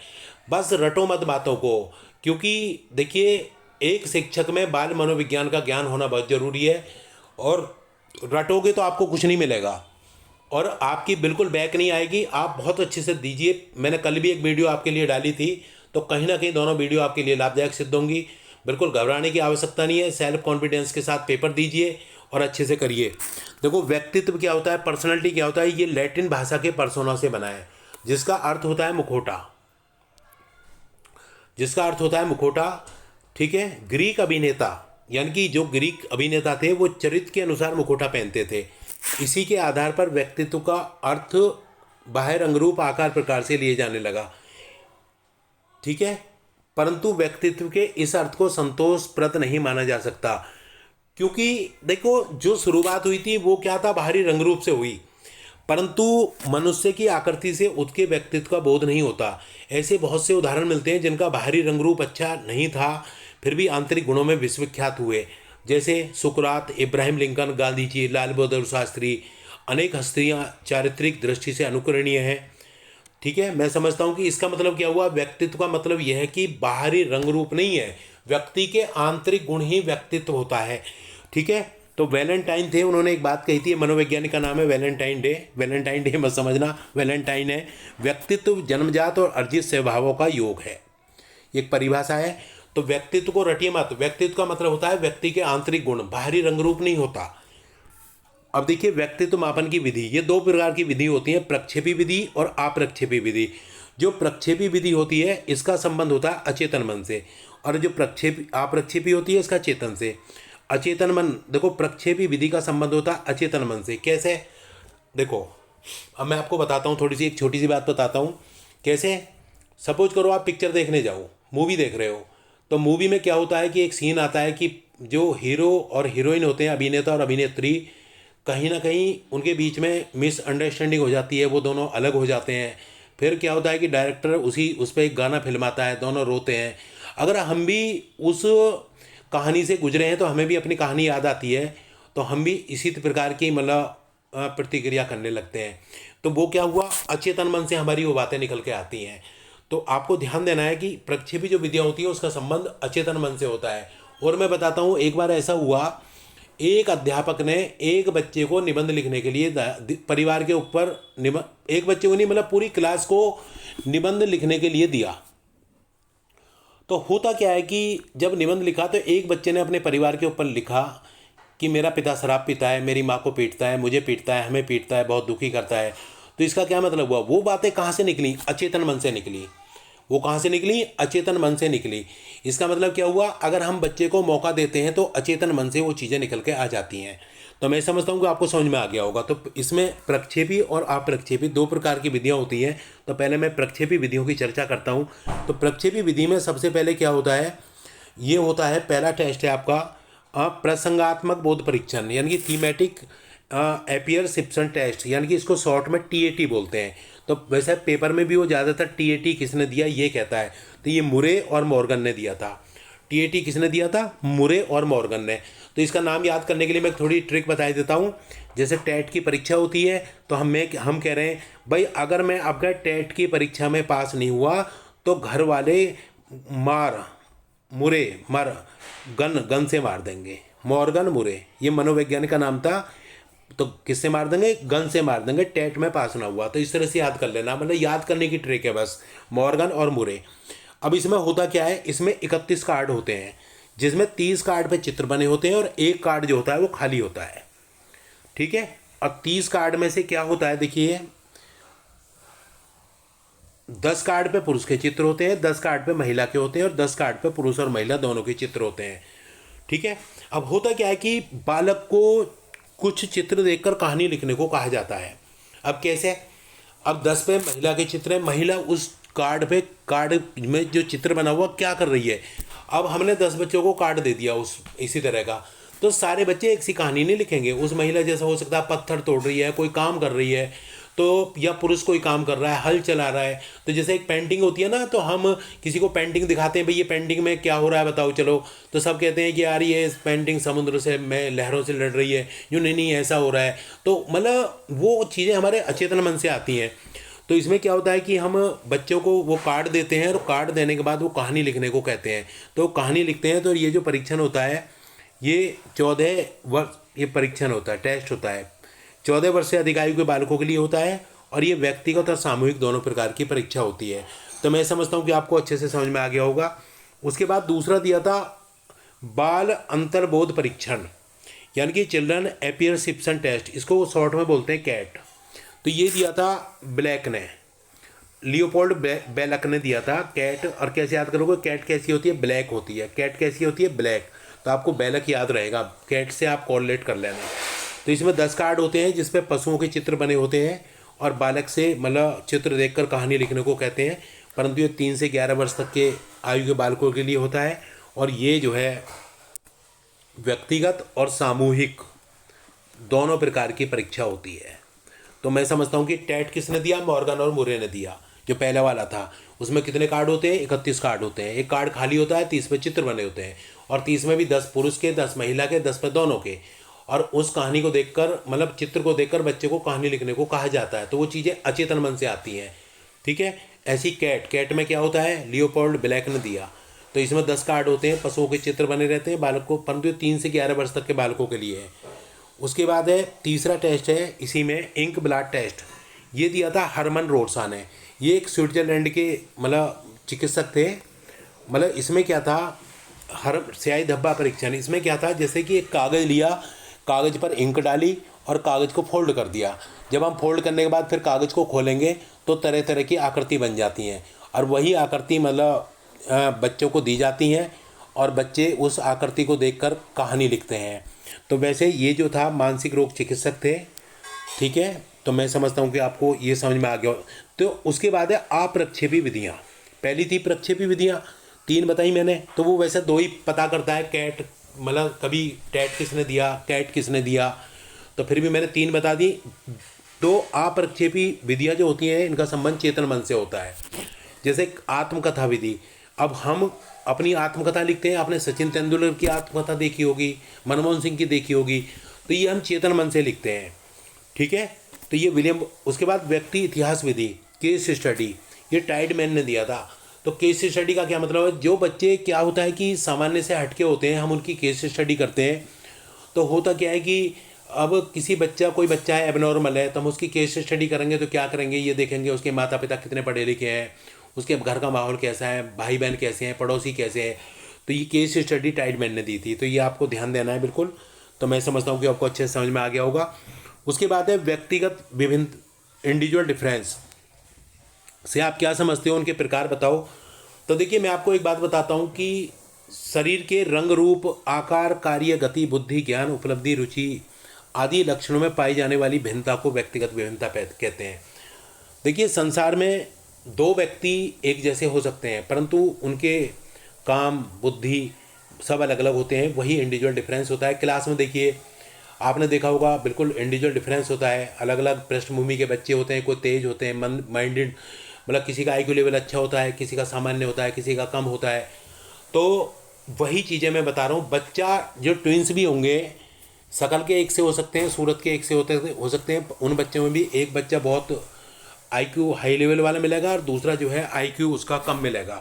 Speaker 1: बस रटो मत बातों को, क्योंकि देखिए एक शिक्षक में बाल मनोविज्ञान का ज्ञान होना बहुत ज़रूरी है, और रटोगे तो आपको कुछ नहीं मिलेगा और आपकी बिल्कुल बैक नहीं आएगी। आप बहुत अच्छे से दीजिए। मैंने कल भी एक वीडियो आपके लिए डाली थी, तो कहीं ना कहीं दोनों वीडियो आपके लिए लाभदायक सिद्ध होंगी। बिल्कुल घबराने की आवश्यकता नहीं है, सेल्फ कॉन्फिडेंस के साथ पेपर दीजिए और अच्छे से करिए। देखो व्यक्तित्व क्या होता है, पर्सनैलिटी क्या होता है, ये लैटिन भाषा के पर्सोना से बना है, जिसका अर्थ होता है मुखौटा, जिसका अर्थ होता है मुखौटा। ठीक है। ग्रीक अभिनेता, यानी कि जो ग्रीक अभिनेता थे वो चरित्र के अनुसार मुखौटा पहनते थे। इसी के आधार पर व्यक्तित्व का अर्थ बाह्य रंगरूप आकार प्रकार से लिए जाने लगा। ठीक है। परंतु व्यक्तित्व के इस अर्थ को संतोषप्रद नहीं माना जा सकता, क्योंकि देखो जो शुरुआत हुई थी वो क्या था, बाहरी रंगरूप से हुई, परंतु मनुष्य की आकृति से उसके व्यक्तित्व का बोध नहीं होता। ऐसे बहुत से उदाहरण मिलते हैं जिनका बाहरी रंगरूप अच्छा नहीं था, फिर भी आंतरिक गुणों में विश्वविख्यात हुए, जैसे सुकरात, इब्राहिम लिंकन, गांधी जी, लाल बहादुर शास्त्री। अनेक हस्तियां चारित्रिक दृष्टि से अनुकरणीय हैं। ठीक है। मैं समझता हूं कि इसका मतलब क्या हुआ, व्यक्तित्व का मतलब यह है कि बाहरी रंग रूप नहीं है, व्यक्ति के आंतरिक गुण ही व्यक्तित्व होता है। ठीक है। तो वैलेंटाइन थे, उन्होंने एक बात कही थी, मनोवैज्ञानिक का नाम है वैलेंटाइन डे। वैलेंटाइन डे मत समझना, वैलेंटाइन है। व्यक्तित्व जन्मजात और अर्जित स्वभावों का योग है, एक परिभाषा है। तो व्यक्तित्व को रटिए मत, व्यक्तित्व का मतलब होता है व्यक्ति के आंतरिक गुण, बाहरी रंग रूप नहीं होता। अब देखिए व्यक्तित्व मापन की विधि, ये दो प्रकार की विधि होती है, प्रक्षेपी विधि और अप्रक्षेपी विधि। जो प्रक्षेपी विधि होती है इसका संबंध होता है अचेतन मन से, और जो अप्रक्षेपी होती है इसका चेतन से। अचेतन मन, देखो प्रक्षेपी विधि का संबंध होता है अचेतन मन से। कैसे, देखो अब मैं आपको बताता हूँ, थोड़ी सी एक छोटी सी बात बताता हूँ कैसे। सपोज करो आप पिक्चर देखने जाओ, मूवी देख रहे हो, तो मूवी में क्या होता है कि एक सीन आता है कि जो हीरो और हीरोइन होते हैं, अभिनेता और अभिनेत्री, कहीं ना कहीं उनके बीच में मिसअंडरस्टैंडिंग हो जाती है, वो दोनों अलग हो जाते हैं। फिर क्या होता है कि डायरेक्टर उस पर एक गाना फिल्माता है, दोनों रोते हैं। अगर हम भी उस कहानी से गुजरे हैं तो हमें भी अपनी कहानी याद आती है, तो हम भी इसी प्रकार की मतलब प्रतिक्रिया करने लगते हैं। तो वो क्या हुआ, अचेतन मन से हमारी वो बातें निकल के आती हैं। तो आपको ध्यान देना है कि प्रक्षेपी जो विधियाँ होती है उसका संबंध अचेतन मन से होता है। और मैं बताता हूँ, एक बार ऐसा हुआ, एक अध्यापक ने एक बच्चे को निबंध लिखने के लिए परिवार के ऊपर एक बच्चे को नहीं मतलब पूरी क्लास को निबंध लिखने के लिए दिया। तो होता क्या है कि जब निबंध लिखा तो एक बच्चे ने अपने परिवार के ऊपर लिखा कि मेरा पिता शराब पीता है, मेरी माँ को पीटता है, मुझे पीटता है, हमें पीटता है, बहुत दुखी करता है। तो इसका क्या मतलब हुआ, वो बातें कहाँ से निकली, अचेतन मन से निकली। वो कहाँ से निकली, अचेतन मन से निकली। इसका मतलब क्या हुआ, अगर हम बच्चे को मौका देते हैं तो अचेतन मन से वो चीज़ें निकल के आ जाती हैं। तो मैं समझता हूँ कि आपको समझ में आ गया होगा। तो इसमें प्रक्षेपी और अप्रक्षेपी दो प्रकार की विधियाँ होती हैं। तो पहले मैं प्रक्षेपी विधियों की चर्चा करता हूँ। तो प्रक्षेपी विधि में सबसे पहले क्या होता है, ये होता है, पहला टेस्ट है आपका प्रसंगात्मक बोध परीक्षण, यानी कि थीमेटिक एपियरसिप्शन टेस्ट, यानी कि इसको शॉर्ट में TAT बोलते हैं। तो वैसे पेपर में भी वो ज़्यादातर TAT किसने दिया ये कहता है, तो ये मुरे और मॉर्गन ने दिया था। TAT किसने दिया था, मुरे और मॉर्गन ने। तो इसका नाम याद करने के लिए मैं थोड़ी ट्रिक बता देता हूँ। जैसे टेट की परीक्षा होती है तो हम कह रहे हैं भाई अगर मैं आपका टेट की परीक्षा में पास नहीं हुआ तो घर वाले गन से मार देंगे। मॉर्गन मुरे, ये मनोवैज्ञानिक का नाम था। तो किससे मार देंगे, गन से मार देंगे, टेट में पास ना हुआ। तो इस तरह से याद कर लेना, मतलब याद करने की ट्रिक है बस, मॉर्गन और मुरे। अब इसमें होता क्या है, इसमें 31 कार्ड होते हैं, जिसमें 30 कार्ड पे चित्र बने होते हैं और एक कार्ड जो होता है वो खाली होता है। ठीक है, और 30 कार्ड में से क्या होता है, देखिए 10 कार्ड पे पुरुष के चित्र होते हैं, 10 कार्ड पे महिला के होते हैं और 10 कार्ड पे पुरुष और महिला दोनों के चित्र होते हैं। ठीक है, अब होता क्या है कि बालक को कुछ चित्र देखकर कहानी लिखने को कहा जाता है। अब कैसे, अब 10 पे महिला के चित्र है, महिला उस कार्ड में जो चित्र बना हुआ क्या कर रही है। अब हमने 10 बच्चों को कार्ड दे दिया उस इसी तरह का, तो सारे बच्चे एक सी कहानी नहीं लिखेंगे। उस महिला जैसा हो सकता है पत्थर तोड़ रही है, कोई काम कर रही है, तो या पुरुष कोई काम कर रहा है, हल चला रहा है। तो जैसे एक पेंटिंग होती है ना, तो हम किसी को पेंटिंग दिखाते हैं, भाई ये पेंटिंग में क्या हो रहा है बताओ चलो, तो सब कहते हैं कि यार ये पेंटिंग समुद्र से में लहरों से लड़ रही है, यूँ नहीं नहीं ऐसा हो रहा है। तो मतलब वो चीज़ें हमारे अचेतन मन से आती हैं। तो इसमें क्या होता है कि हम बच्चों को वो कार्ड देते हैं और कार्ड देने के बाद वो कहानी लिखने को कहते हैं। तो कहानी लिखते हैं, तो ये जो परीक्षण होता है ये 14 वर्ष ये परीक्षण होता है, टेस्ट होता है, 14 वर्ष से अधिक आयु के बालकों के लिए होता है, और ये व्यक्तिगत और सामूहिक दोनों प्रकार की परीक्षा होती है। तो मैं समझता हूँ कि आपको अच्छे से समझ में आ गया होगा। उसके बाद दूसरा दिया था बाल अंतर्बोध परीक्षण, यानी कि चिल्ड्रन एपियरसिप्शन टेस्ट, इसको शॉर्ट में बोलते हैं कैट। तो ये दिया था ब्लैक ने, लियोपोल्ड बेलक ने दिया था कैट। और कैसे याद करोगे, कैट कैसी होती है, ब्लैक होती है, कैट कैसी होती है, ब्लैक। तो आपको बेलक याद रहेगा, कैट से आप कोरिलेट कर लेना। तो इसमें 10 कार्ड होते हैं जिसपे पशुओं के चित्र बने होते हैं, और बालक से मतलब चित्र देखकर कहानी लिखने को कहते हैं। परंतु ये 3 से 11 वर्ष तक के आयु के बालकों के लिए होता है, और ये जो है व्यक्तिगत और सामूहिक दोनों प्रकार की परीक्षा होती है। तो मैं समझता हूँ कि टेट किसने दिया, मॉर्गन और मुरे ने दिया। जो पहला वाला था उसमें कितने कार्ड होते हैं, 31 कार्ड होते हैं, एक कार्ड खाली होता है, 30 पे चित्र बने होते हैं, और 30 में भी 10 पुरुष के, 10 महिला के, 10 पे दोनों के। और उस कहानी को देखकर, मतलब चित्र को देखकर बच्चे को कहानी लिखने को कहा जाता है। तो वो चीज़ें अचेतन मन से आती हैं। ठीक है, ऐसी कैट में क्या होता है, लियोपोल्ड ब्लैक ने दिया। तो इसमें 10 कार्ड होते हैं, पशुओं के चित्र बने रहते हैं बालक को, परंतु 3 से 11 वर्ष तक के बालकों के लिए है। उसके बाद है तीसरा टेस्ट है इसी में, इंक ब्लड टेस्ट। ये दिया था हरमन रोडसा ने। ये एक स्विट्जरलैंड के मतलब चिकित्सक थे। मतलब इसमें क्या था, हर स्याही धब्बा परीक्षण। इसमें क्या था, जैसे कि एक कागज़ लिया, कागज़ पर इंक डाली और कागज़ को फोल्ड कर दिया। जब हम फोल्ड करने के बाद फिर कागज़ को खोलेंगे तो तरह तरह की आकृति बन जाती हैं, और वही आकृति मतलब बच्चों को दी जाती हैं, और बच्चे उस आकृति को देखकर कहानी लिखते हैं। तो वैसे ये जो था मानसिक रोग चिकित्सक थे। ठीक है, तो मैं समझता हूँ कि आपको ये समझ में आ गया। तो उसके बाद है अप्रक्षेपी विधियाँ। पहली थी प्रक्षेपी विधियाँ, 3 बताई मैंने, तो वो वैसे 2 ही पता करता है, कैट मतलब कभी टेट किसने दिया, कैट किसने दिया, तो फिर भी मैंने 3 बता दी। तो अप्रक्षेपी विधियाँ जो होती हैं इनका संबंध चेतन मन से होता है। जैसे आत्मकथा विधि, अब हम अपनी आत्मकथा लिखते हैं, आपने सचिन तेंदुलकर की आत्मकथा देखी होगी, मनमोहन सिंह की देखी होगी, तो ये हम चेतन मन से लिखते हैं। ठीक है, तो ये विलियम। उसके बाद व्यक्ति इतिहास विधि, केस स्टडी, ये टाइडमैन ने दिया था। तो केस स्टडी का क्या मतलब है, जो बच्चे क्या होता है कि सामान्य से हटके होते हैं, हम उनकी केस स्टडी करते हैं। तो होता क्या है कि अब कोई बच्चा है एबनॉर्मल है, तो हम उसकी केस स्टडी करेंगे तो क्या करेंगे, ये देखेंगे उसके माता पिता कितने पढ़े लिखे हैं, उसके घर का माहौल कैसा है, भाई बहन कैसे हैं, पड़ोसी कैसे हैं। तो ये केस स्टडी टाइडमैन ने दी थी। तो ये आपको ध्यान देना है बिल्कुल। तो मैं समझता हूँ कि आपको अच्छे से समझ में आ गया होगा। उसके बाद है व्यक्तिगत विभिन्न, इंडिविजुअल डिफरेंस से आप क्या समझते हो, उनके प्रकार बताओ। तो देखिए मैं आपको एक बात बताता हूँ कि शरीर के रंग, रूप, आकार, कार्य, गति, बुद्धि, ज्ञान, उपलब्धि, रुचि आदि लक्षणों में पाई जाने वाली भिन्नता को व्यक्तिगत विभिन्नता कहते हैं। देखिए संसार में 2 व्यक्ति एक जैसे हो सकते हैं, परंतु उनके काम, बुद्धि सब अलग अलग होते हैं, वही इंडिविजुअल डिफरेंस होता है। क्लास में देखिए आपने देखा होगा, बिल्कुल इंडिविजुअल डिफरेंस होता है। अलग अलग पृष्ठभूमि के बच्चे होते हैं, कोई तेज होते हैं, माइंडेड, मतलब किसी का आईक्यू लेवल अच्छा होता है, किसी का सामान्य होता है, किसी का कम होता है। तो वही चीज़ें मैं बता रहा हूँ। बच्चा जो ट्विंस भी होंगे, शकल के एक से हो सकते हैं, सूरत के एक से हो सकते हैं, उन बच्चों में भी एक बच्चा बहुत आईक्यू हाई लेवल वाला मिलेगा और दूसरा जो है आईक्यू उसका कम मिलेगा।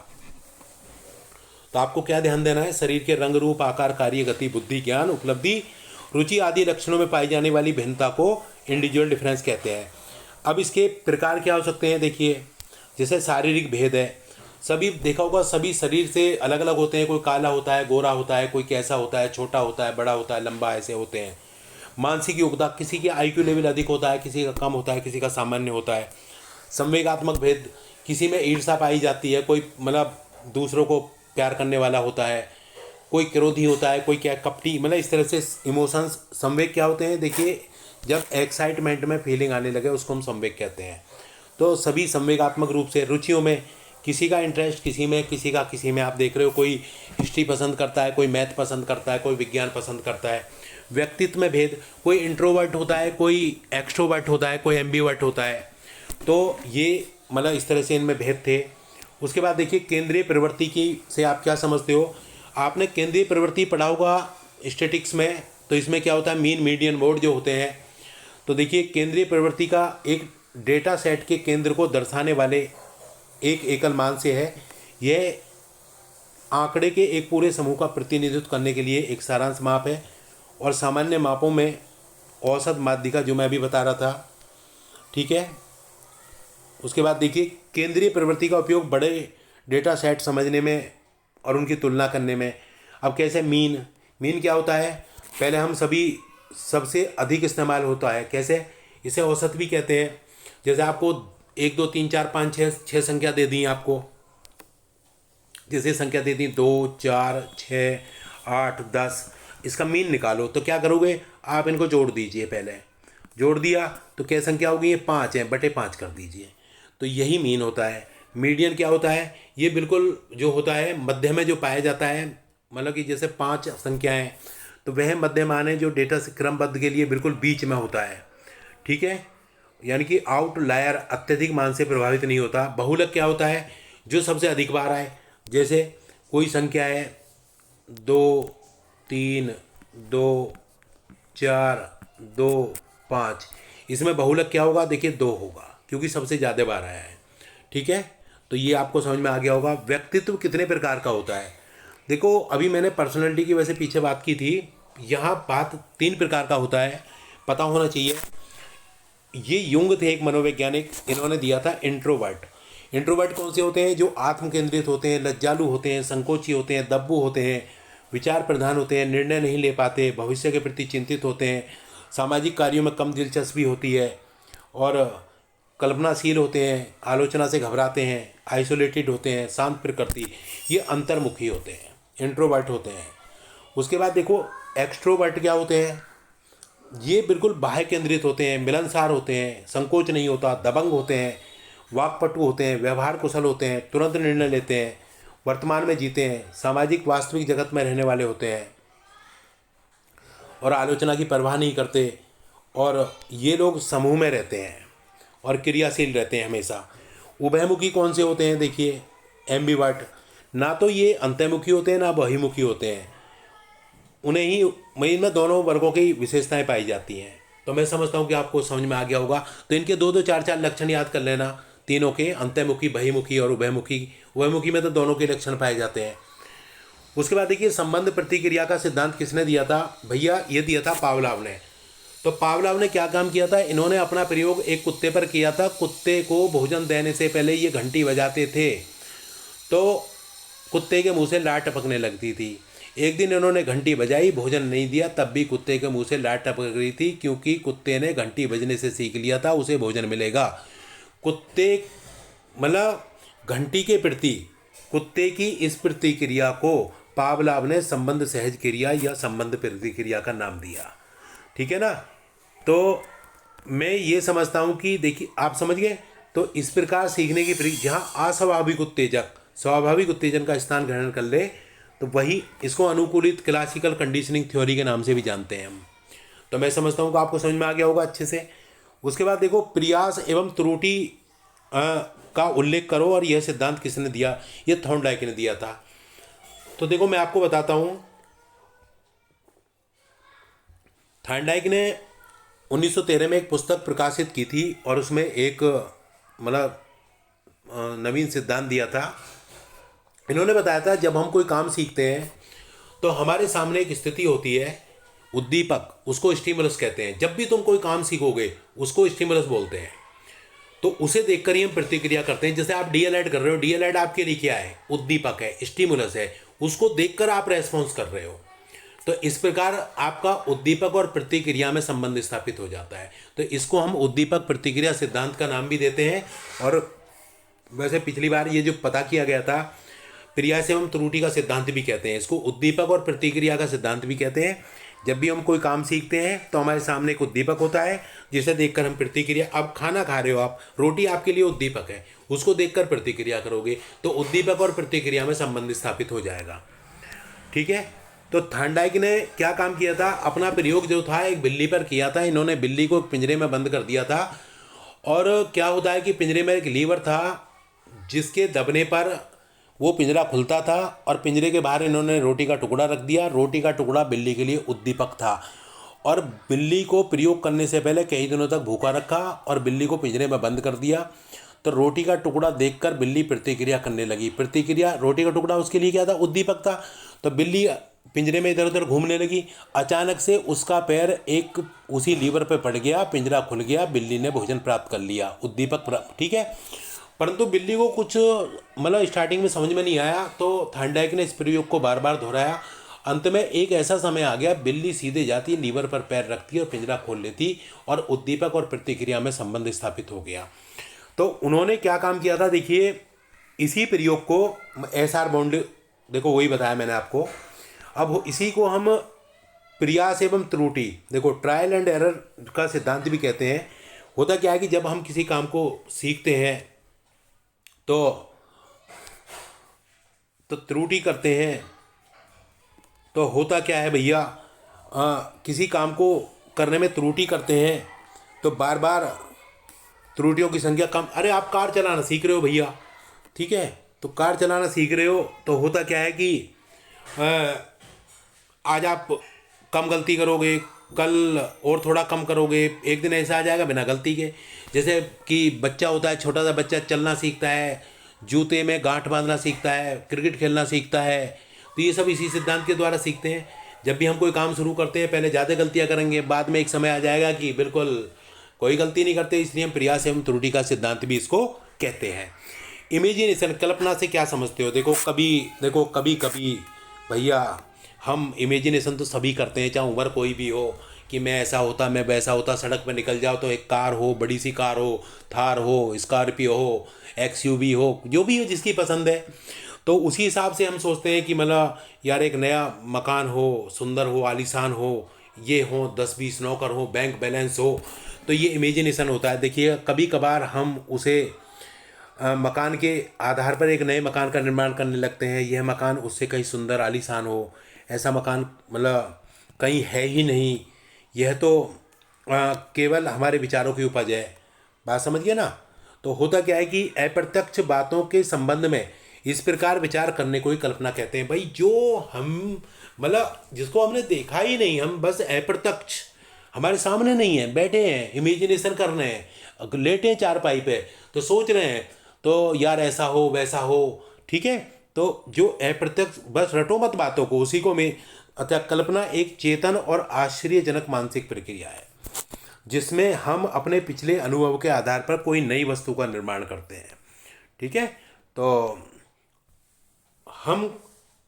Speaker 1: तो आपको क्या ध्यान देना है, शरीर के रंग, रूप, आकार, कार्य, गति, बुद्धि, ज्ञान, उपलब्धि, रुचि आदि लक्षणों में पाई जाने वाली भिन्नता को इंडिविजुअल डिफरेंस कहते हैं। अब इसके प्रकार क्या हो सकते हैं, देखिए जैसे शारीरिक भेद है, सभी देखा होगा सभी शरीर से अलग अलग होते हैं, कोई काला होता है, गोरा होता है, कोई कैसा होता है, छोटा होता है, बड़ा होता है, लंबा, ऐसे होते हैं। मानसिक योग्यता, किसी की आईक्यू लेवल अधिक होता है, किसी का कम होता है, किसी का सामान्य होता है। संवेगात्मक भेद, किसी में ईर्ष्या पाई जाती है, कोई मतलब दूसरों को प्यार करने वाला होता है, कोई क्रोधी होता है, कोई क्या कपटी, मतलब इस तरह से इमोशंस। संवेग क्या होते हैं, देखिए जब एक्साइटमेंट में फीलिंग आने लगे उसको हम संवेग कहते हैं। तो सभी संवेगात्मक रूप से रुचियों में किसी का इंटरेस्ट किसी में आप देख रहे हो, कोई हिस्ट्री पसंद करता है, कोई मैथ पसंद करता है, कोई विज्ञान पसंद करता है। व्यक्तित्व में भेद, कोई इंट्रोवर्ट होता है, कोई एक्सट्रोवर्ट होता है, कोई एम्बीवर्ट होता है। तो ये मतलब इस तरह से इनमें भेद थे। उसके बाद देखिए केंद्रीय प्रवृत्ति की से आप क्या समझते हो, आपने केंद्रीय प्रवृत्ति पढ़ा होगा स्टैटिक्स में। तो इसमें क्या होता है, मीन मीडियन मोड जो होते हैं। तो देखिए केंद्रीय प्रवृत्ति का एक डेटा सेट के केंद्र को दर्शाने वाले एक एकल मान से है। यह आंकड़े के एक पूरे समूह का प्रतिनिधित्व करने के लिए एक सारांश माप है। और सामान्य मापों में औसत माध्यिका जो मैं अभी बता रहा था, ठीक है। उसके बाद देखिए केंद्रीय प्रवृत्ति का उपयोग बड़े डेटा सेट समझने में और उनकी तुलना करने में। अब कैसे, मीन क्या होता है, पहले हम सबसे अधिक इस्तेमाल होता है, कैसे, इसे औसत भी कहते हैं। जैसे आपको 1 2 3 4 5 6 संख्या दे दी आपको, जैसे संख्या दे दी 2 4 6 8 10, इसका मीन निकालो। तो क्या करोगे आप, इनको जोड़ दीजिए। पहले जोड़ दिया तो क्या संख्या होगी, ये 5 है, बटे 5 कर दीजिए। तो यही मीन होता है। मीडियन क्या होता है, ये बिल्कुल जो होता है मध्य में जो पाया जाता है, मतलब कि जैसे 5 संख्याएं, तो वह मध्य मान है जो डेटा से क्रमबद्ध के लिए बिल्कुल बीच में होता है, ठीक है। यानी कि आउटलायर अत्यधिक मान से प्रभावित नहीं होता। बहुलक क्या होता है, जो सबसे अधिक बार आए। जैसे कोई संख्या है 2 3 2 4 2 5, इसमें बहुलक क्या होगा, देखिए 2 होगा, क्योंकि सबसे ज़्यादा बार आया है, ठीक है। तो ये आपको समझ में आ गया होगा। व्यक्तित्व कितने प्रकार का होता है, देखो अभी मैंने पर्सनैलिटी की वैसे पीछे बात की थी, यहाँ बात 3 प्रकार का होता है, पता होना चाहिए। ये युंग थे एक मनोवैज्ञानिक, इन्होंने दिया था इंट्रोवर्ट कौन से होते हैं, जो आत्म केंद्रित होते हैं, लज्जालु होते हैं, संकोची होते हैं, दब्बू होते हैं, विचार प्रधान होते हैं, निर्णय नहीं ले पाते, भविष्य के प्रति चिंतित होते हैं, सामाजिक कार्यों में कम दिलचस्पी होती है, और कल्पनाशील होते हैं, आलोचना से घबराते हैं, आइसोलेटेड होते हैं, शांत प्रकृति, ये अंतर्मुखी होते हैं, इंट्रोवर्ट होते हैं। उसके बाद देखो एक्सट्रोवर्ट क्या होते हैं, ये बिल्कुल बाह्य केंद्रित होते हैं, मिलनसार होते हैं, संकोच नहीं होता, दबंग होते हैं, वाकपटु होते हैं, व्यवहार कुशल होते हैं, तुरंत निर्णय लेते हैं, वर्तमान में जीते हैं, सामाजिक वास्तविक जगत में रहने वाले होते हैं और आलोचना की परवाह नहीं करते। और ये लोग समूह में रहते हैं और क्रियाशील रहते हैं हमेशा। उभयमुखी कौन से होते हैं, देखिए एम्बिवर्ट, ना तो ये अंतर्मुखी होते हैं ना बहिमुखी होते हैं, उन्हें ही इनमें दोनों वर्गों की विशेषताएं पाई जाती हैं। तो मैं समझता हूँ कि आपको समझ में आ गया होगा। तो इनके 2 2 4 4 लक्षण याद कर लेना, तीनों के, अंतर्मुखी, बहिमुखी और उभयमुखी। उभयमुखी में तो दोनों के लक्षण पाए जाते हैं। उसके बाद देखिए संबंध प्रतिक्रिया का सिद्धांत किसने दिया था, भैया ये दिया था पावलाव ने। तो पावलाव ने क्या काम किया था, इन्होंने अपना प्रयोग एक कुत्ते पर किया था। कुत्ते को भोजन देने से पहले ये घंटी बजाते थे, तो कुत्ते के मुंह से लार टपकने लगती थी। एक दिन इन्होंने घंटी बजाई, भोजन नहीं दिया, तब भी कुत्ते के मुंह से लार टपक रही थी, क्योंकि कुत्ते ने घंटी बजने से सीख लिया था उसे भोजन मिलेगा। कुत्ते मतलब घंटी के प्रति कुत्ते की इस प्रतिक्रिया को पावलाव ने संबंध सहज क्रिया या संबंध प्रतिक्रिया का नाम दिया, ठीक है ना। तो मैं ये समझता हूँ कि देखिए आप समझ गए। तो इस प्रकार सीखने की प्रक्रिया, जहाँ अस्वाभाविक उत्तेजक स्वाभाविक उत्तेजन का स्थान ग्रहण कर ले, तो वही इसको अनुकूलित क्लासिकल कंडीशनिंग थ्योरी के नाम से भी जानते हैं हम। तो मैं समझता हूँ कि आपको समझ में आ गया होगा अच्छे से। उसके बाद देखो प्रयास एवं त्रुटि का उल्लेख करो, और यह सिद्धांत किसने दिया, यह थॉर्नडाइक ने दिया था। तो देखो मैं आपको बताता हूँ, थॉर्नडाइक ने 1913 में एक पुस्तक प्रकाशित की थी, और उसमें एक मतलब नवीन सिद्धांत दिया था। इन्होंने बताया था जब हम कोई काम सीखते हैं तो हमारे सामने एक स्थिति होती है, उद्दीपक, उसको स्टिमुलस कहते हैं। जब भी तुम कोई काम सीखोगे उसको स्टिमुलस बोलते हैं। तो उसे देखकर ही हम प्रतिक्रिया करते हैं। जैसे आप डीएलएड कर रहे हो, डीएलएड आपके लिए क्या है? उद्दीपक है, स्टिमुलस है। उसको देखकर आप रेस्पॉन्स कर रहे हो। तो इस प्रकार आपका उद्दीपक और प्रतिक्रिया में संबंध स्थापित हो जाता है। तो इसको हम उद्दीपक प्रतिक्रिया सिद्धांत का नाम भी देते हैं। और वैसे पिछली बार ये जो पता किया गया था, प्रयास एवं त्रुटि का सिद्धांत भी कहते हैं इसको, उद्दीपक और प्रतिक्रिया का सिद्धांत भी कहते हैं। जब भी हम कोई काम सीखते हैं तो हमारे सामने एक उद्दीपक होता है जिसे देखकर हम प्रतिक्रिया, अब खाना खा रहे हो आप, रोटी आपके लिए उद्दीपक है, उसको देखकर प्रतिक्रिया करोगे तो उद्दीपक और प्रतिक्रिया में संबंध स्थापित हो जाएगा। ठीक है। तो थॉर्नडाइक ने क्या काम किया था? अपना प्रयोग जो था एक बिल्ली पर किया था। इन्होंने बिल्ली को पिंजरे में बंद कर दिया था। और क्या होता है कि पिंजरे में एक लीवर था जिसके दबने पर वो पिंजरा खुलता था, और पिंजरे के बाहर इन्होंने रोटी का टुकड़ा रख दिया। रोटी का टुकड़ा बिल्ली के लिए उद्दीपक था, और बिल्ली को प्रयोग करने से पहले कई दिनों तक भूखा रखा और बिल्ली को पिंजरे में बंद कर दिया। तो रोटी का टुकड़ा देखकर बिल्ली प्रतिक्रिया करने लगी। प्रतिक्रिया, रोटी का टुकड़ा उसके लिए क्या था? उद्दीपक था। तो बिल्ली पिंजरे में इधर उधर घूमने लगी। अचानक से उसका पैर एक उसी लीवर पर पड़ गया, पिंजरा खुल गया, बिल्ली ने भोजन प्राप्त कर लिया, उद्दीपक प्राप्त। ठीक है। परंतु बिल्ली को कुछ मतलब स्टार्टिंग में समझ में नहीं आया, तो थॉर्नडाइक ने इस प्रयोग को बार बार दोहराया। अंत में एक ऐसा समय आ गया, बिल्ली सीधे जाती, लीवर पर पैर रखती और पिंजरा खोल लेती, और उद्दीपक और प्रतिक्रिया में संबंध स्थापित हो गया। तो उन्होंने क्या काम किया था? देखिए, इसी प्रयोग को एसआर बाउंड, देखो वही बताया मैंने आपको। अब इसी को हम प्रयास एवं त्रुटि, देखो ट्रायल एंड एरर का सिद्धांत भी कहते हैं। होता क्या है कि जब हम किसी काम को सीखते हैं तो त्रुटि करते हैं, तो होता क्या है भैया, किसी काम को करने में त्रुटि करते हैं तो बार बार त्रुटियों की संख्या कम। अरे आप कार चलाना सीख रहे हो भैया, ठीक है, तो कार चलाना सीख रहे हो तो होता क्या है कि आज आप कम गलती करोगे, कल और थोड़ा कम करोगे, एक दिन ऐसा आ जाएगा बिना गलती के। जैसे कि बच्चा होता है, छोटा सा बच्चा चलना सीखता है, जूते में गांठ बांधना सीखता है, क्रिकेट खेलना सीखता है, तो ये सब इसी सिद्धांत के द्वारा सीखते हैं। जब भी हम कोई काम शुरू करते हैं पहले ज़्यादा गलतियां करेंगे, बाद में एक समय आ जाएगा कि बिल्कुल कोई गलती नहीं करते। इसलिए हम प्रयास एवं त्रुटि का सिद्धांत भी इसको कहते हैं। इमेजिनेशन, कल्पना से क्या समझते हो? देखो कभी कभी भैया हम इमेजिनेशन तो सभी करते हैं, चाहे उम्र कोई भी हो, कि मैं ऐसा होता, मैं वैसा होता। सड़क पर निकल जाओ तो एक कार हो, बड़ी सी कार हो, थार हो, स्कॉर्पियो हो, एक्सयूवी हो, जो भी हो जिसकी पसंद है, तो उसी हिसाब से हम सोचते हैं कि मतलब यार एक नया मकान हो, सुंदर हो, आलीशान हो, ये हो, 10-20 नौकर हो, बैंक बैलेंस हो। तो ये इमेजिनेशन होता है। देखिए कभी कभार हम उसे मकान के आधार पर एक नए मकान का निर्माण करने लगते हैं। यह मकान उससे कहीं सुंदर आलीशान हो, ऐसा मकान मतलब कहीं है ही नहीं, यह तो केवल हमारे विचारों की उपज है। बात समझ गए ना? तो होता क्या है कि अप्रत्यक्ष बातों के संबंध में इस प्रकार विचार करने को ही कल्पना कहते हैं। भाई जो हम मतलब जिसको हमने देखा ही नहीं, हम बस अप्रत्यक्ष, हमारे सामने नहीं है, बैठे हैं, इमेजिनेशन कर रहे हैं, लेटे हैं चारपाई पे तो सोच रहे हैं, तो यार ऐसा हो वैसा हो, ठीक है। तो जो अप्रत्यक्ष, बस रटो मत बातों को, उसी को मैं, अतः कल्पना एक चेतन और आश्चर्यजनक मानसिक प्रक्रिया है जिसमें हम अपने पिछले अनुभव के आधार पर कोई नई वस्तु का निर्माण करते हैं। ठीक है। तो हम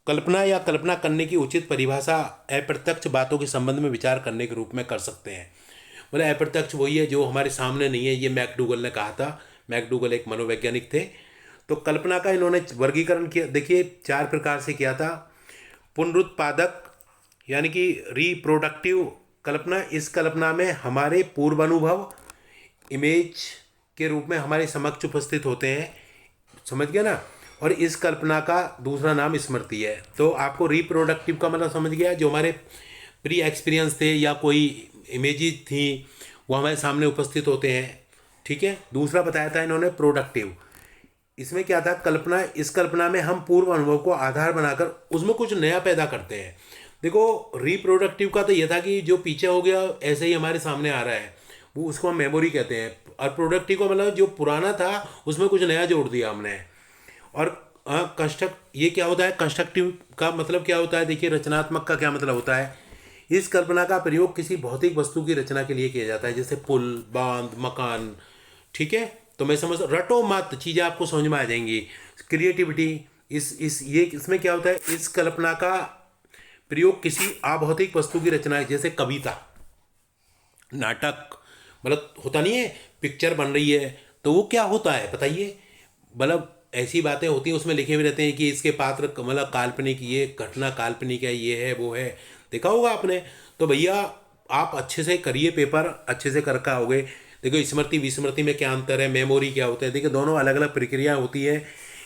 Speaker 1: कल्पना या कल्पना करने की उचित परिभाषा अप्रत्यक्ष बातों के संबंध में विचार करने के रूप में कर सकते हैं। मतलब अप्रत्यक्ष वही है जो हमारे सामने नहीं है। ये मैकडूगल ने कहा था। मैकडूगल एक मनोवैज्ञानिक थे। तो कल्पना का इन्होंने वर्गीकरण किया, देखिए 4 प्रकार से किया था। पुनरुत्पादक यानी कि रिप्रोडक्टिव कल्पना, इस कल्पना में हमारे पूर्व अनुभव इमेज के रूप में हमारे समक्ष उपस्थित होते हैं, समझ गया ना। और इस कल्पना का दूसरा नाम स्मृति है। तो आपको रिप्रोडक्टिव का मतलब समझ गया, जो हमारे प्री एक्सपीरियंस थे या कोई इमेजेस थी वो हमारे सामने उपस्थित होते हैं। ठीक है। दूसरा बताया था इन्होंने प्रोडक्टिव, इसमें क्या था, कल्पना, इस कल्पना में हम पूर्व अनुभव को आधार बनाकर उसमें कुछ नया पैदा करते हैं। देखो रिप्रोडक्टिव का तो यह था कि जो पीछे हो गया ऐसे ही हमारे सामने आ रहा है, वो उसको हम मेमोरी कहते हैं। और प्रोडक्टिव का मतलब जो पुराना था उसमें कुछ नया जोड़ दिया हमने। और कंस्ट्रक्ट, ये क्या होता है, कंस्ट्रक्टिव का मतलब क्या होता है, देखिए रचनात्मक का क्या मतलब होता है, इस कल्पना का प्रयोग किसी भौतिक वस्तु की रचना के लिए किया जाता है, जैसे पुल, बांध, मकान। ठीक है, तो मैं समझ, रटो मत, चीज़ें आपको समझ में आ जाएंगी। क्रिएटिविटी, इस ये इसमें क्या होता है, इस कल्पना का प्रयोग किसी अभौतिक वस्तु की रचना, जैसे कविता, नाटक, मतलब होता नहीं है, पिक्चर बन रही है तो वो क्या होता है बताइए, मतलब ऐसी बातें होती हैं उसमें लिखे हुए रहते हैं कि इसके पात्र मतलब काल्पनिक, ये घटना काल्पनिक है, ये है वो है, देखा होगा आपने। तो भैया आप अच्छे से करिए, पेपर अच्छे से कर आओगे। देखो स्मृति विस्मृति में क्या अंतर है, मेमोरी क्या होता है, देखिए दोनों अलग अलग प्रक्रिया होती है।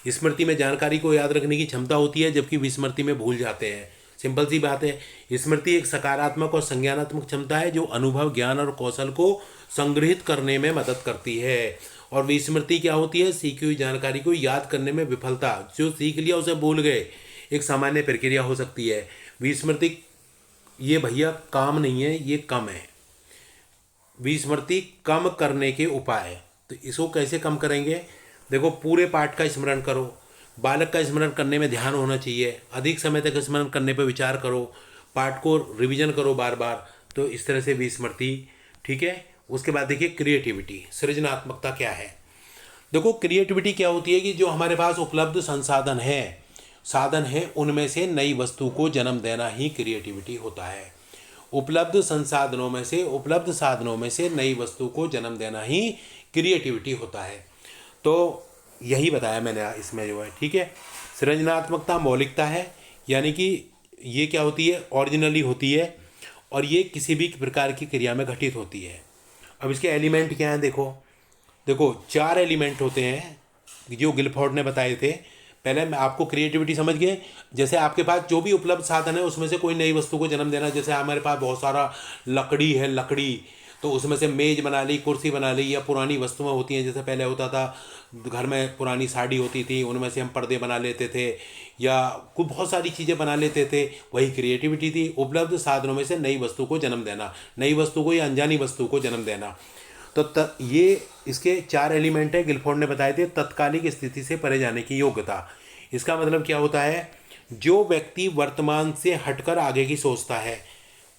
Speaker 1: स्मृति में जानकारी को याद रखने की क्षमता होती है, जबकि विस्मृति में भूल जाते हैं। सिंपल सी बात है। स्मृति एक सकारात्मक और संज्ञानात्मक क्षमता है जो अनुभव, ज्ञान और कौशल को संग्रहित करने में मदद करती है। और विस्मृति क्या होती है, सीखी हुई जानकारी को याद करने में विफलता, जो सीख लिया उसे भूल गए, एक सामान्य प्रक्रिया हो सकती है। विस्मृति ये भैया काम नहीं है, ये कम है। विस्मृति कम करने के उपाय, तो इसको कैसे कम करेंगे, देखो पूरे पाठ का स्मरण करो, बालक का स्मरण करने में ध्यान होना चाहिए, अधिक समय तक स्मरण करने पर विचार करो, पाठ को रिवीजन करो बार बार, तो इस तरह से विस्मृति। ठीक है, उसके बाद देखिए क्रिएटिविटी, सृजनात्मकता क्या है। देखो क्रिएटिविटी क्या होती है कि जो हमारे पास उपलब्ध साधन है उनमें से नई वस्तु को जन्म देना ही क्रिएटिविटी होता है। उपलब्ध साधनों में से नई वस्तु को जन्म देना ही क्रिएटिविटी होता है। तो यही बताया मैंने इसमें जो है। ठीक है, सृजनात्मकता मौलिकता है, यानी कि ये क्या होती है, ओरिजिनली होती है, और ये किसी भी प्रकार की क्रिया में घटित होती है। अब इसके एलिमेंट क्या हैं, देखो 4 एलिमेंट होते हैं जो गिलफोर्ड ने बताए थे। पहले मैं आपको क्रिएटिविटी समझ गए, जैसे आपके पास जो भी उपलब्ध साधन है उसमें से कोई नई वस्तु को जन्म देना। जैसे हमारे पास बहुत सारा लकड़ी तो उसमें से मेज बना ली, कुर्सी बना ली, या पुरानी वस्तुएं होती हैं, जैसे पहले होता था घर में पुरानी साड़ी होती थी, उनमें से हम पर्दे बना लेते थे, या कुछ बहुत सारी चीज़ें बना लेते थे, वही क्रिएटिविटी थी। उपलब्ध साधनों में से नई वस्तु को जन्म देना, नई वस्तु को या अनजानी वस्तु को जन्म देना। तो ये इसके 4 एलिमेंट है, गिलफोर्ड ने बताए थे। तत्कालिक स्थिति से परे जाने की योग्यता, इसका मतलब क्या होता है, जो व्यक्ति वर्तमान से हटकर आगे की सोचता है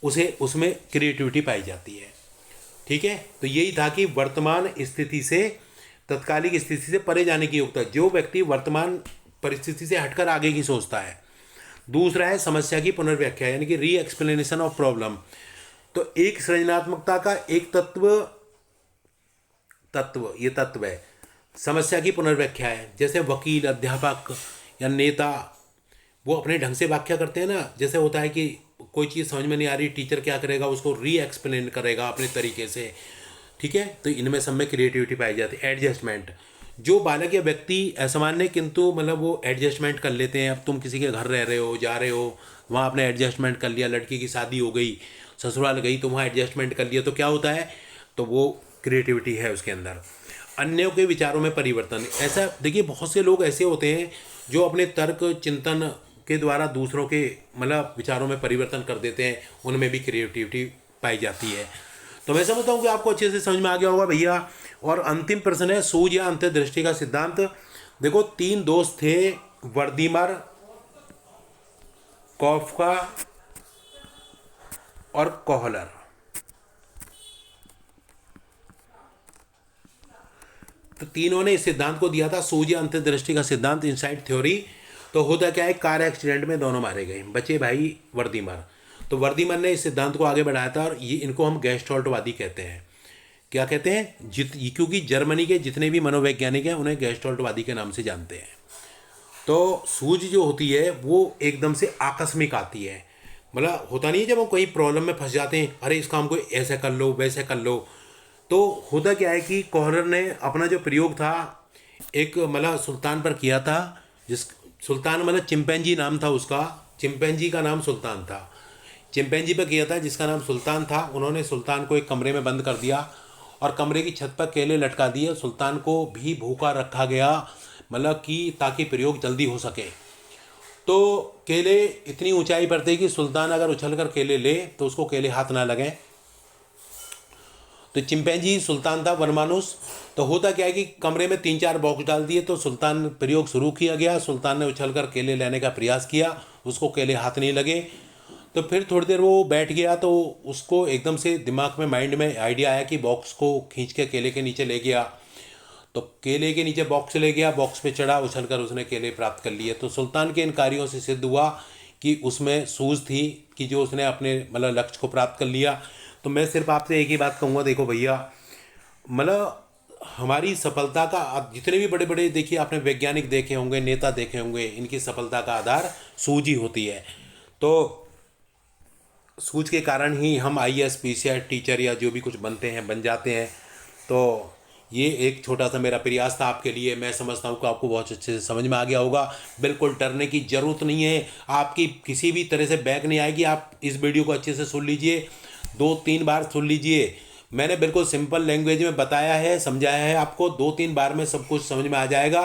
Speaker 1: उसे उसमें क्रिएटिविटी पाई जाती है। ठीक है, तो यही था कि वर्तमान स्थिति से, तत्कालिक स्थिति से परे जाने की योग्यता, जो व्यक्ति वर्तमान परिस्थिति से हटकर आगे की सोचता है। दूसरा है समस्या की पुनर्व्याख्या, यानी कि री एक्सप्लेनेशन ऑफ प्रॉब्लम। तो एक सृजनात्मकता का एक तत्व है, समस्या की पुनर्व्याख्या है। जैसे वकील, अध्यापक या नेता वो अपने ढंग से व्याख्या करते हैं ना। जैसे होता है कि कोई चीज़ समझ में नहीं आ रही, टीचर क्या करेगा, उसको री एक्सप्लेन करेगा अपने तरीके से। ठीक है, तो इनमें सब में क्रिएटिविटी पाई जाती है। एडजस्टमेंट, जो बालक या व्यक्ति असामान्य किंतु मतलब वो एडजस्टमेंट कर लेते हैं। अब तुम किसी के घर रह रहे हो, जा रहे हो, वहाँ आपने एडजस्टमेंट कर लिया, लड़की की शादी हो गई, ससुराल गई तो वहाँ एडजस्टमेंट कर लिया, तो क्या होता है, तो वो क्रिएटिविटी है उसके अंदर। अन्यों के विचारों में परिवर्तन, ऐसा देखिए बहुत से लोग ऐसे होते हैं जो अपने तर्क चिंतन के द्वारा दूसरों के मतलब विचारों में परिवर्तन कर देते हैं, उनमें भी क्रिएटिविटी पाई जाती है। तो मैं समझता हूँ कि आपको अच्छे से समझ में आ गया होगा भैया। और अंतिम प्रश्न है सूझ या अंतर्दृष्टि का सिद्धांत। देखो 3 दोस्त थे, वर्दीमर, कॉफका और कोहलर। तो तीनों ने इस सिद्धांत को दिया था, सूझ या अंतर्दृष्टि का सिद्धांत, इनसाइट थ्योरी। तो होता क्या है, कार एक्सीडेंट में दोनों मारे गए, बचे भाई वर्दीमर। तो वर्दीमर ने इस सिद्धांत को आगे बढ़ाया था, और ये इनको हम गेस्टॉल्टवादी कहते हैं। क्या कहते हैं, क्योंकि जर्मनी के जितने भी मनोवैज्ञानिक हैं उन्हें गेस्टॉल्टवादी के नाम से जानते हैं। तो सूझ जो होती है वो एकदम से आकस्मिक आती है, मतलब होता नहीं है जब हम कहीं प्रॉब्लम में फंस जाते हैं, अरे इस काम को ऐसे कर लो वैसे कर लो। तो होता क्या है कि कोहलर ने अपना जो प्रयोग था एक मतलब सुल्तान पर किया था, जिस सुल्तान मतलब चिंपैंजी नाम था उसका, चिंपैंजी का नाम सुल्तान था, चिंपैंजी पर किया था जिसका नाम सुल्तान था। उन्होंने सुल्तान को एक कमरे में बंद कर दिया और कमरे की छत पर केले लटका दिए। सुल्तान को भी भूखा रखा गया, मतलब कि ताकि प्रयोग जल्दी हो सके। तो केले इतनी ऊंचाई पर थे कि सुल्तान अगर उछल कर केले ले तो उसको केले हाथ ना लगें। तो चिंपैंजी सुल्तान था वनमानुस। तो होता क्या है कि कमरे में 3-4 बॉक्स डाल दिए, तो सुल्तान प्रयोग शुरू किया गया। सुल्तान ने उछलकर केले लेने का प्रयास किया, उसको केले हाथ नहीं लगे। तो फिर थोड़ी देर वो बैठ गया तो उसको एकदम से दिमाग में माइंड में आइडिया आया कि बॉक्स को खींच के केले के नीचे ले गया। तो केले के नीचे बॉक्स ले गया, बॉक्स पे चढ़ा, उछलकर उसने केले प्राप्त कर लिए। तो सुल्तान के इन कार्यों से सिद्ध हुआ कि उसमें सूझ थी कि जो उसने अपने मतलब लक्ष्य को प्राप्त कर लिया। तो मैं सिर्फ आपसे एक ही बात कहूँगा, देखो भैया, मतलब हमारी सफलता का, आप जितने भी बड़े बड़े देखिए, आपने वैज्ञानिक देखे होंगे, नेता देखे होंगे, इनकी सफलता का आधार सूझ ही होती है। तो सूझ के कारण ही हम आईएएस पीसीआई टीचर या जो भी कुछ बनते हैं बन जाते हैं। तो ये एक छोटा सा मेरा प्रयास था आपके लिए। मैं समझता हूँ कि आपको बहुत अच्छे से समझ में आ गया होगा। बिल्कुल डरने की ज़रूरत नहीं है, आपकी किसी भी तरह से बैक नहीं आएगी। आप इस वीडियो को अच्छे से सुन लीजिए, 2-3 बार सुन लीजिए। मैंने बिल्कुल सिंपल लैंग्वेज में बताया है, समझाया है आपको। 2-3 बार में सब कुछ समझ में आ जाएगा।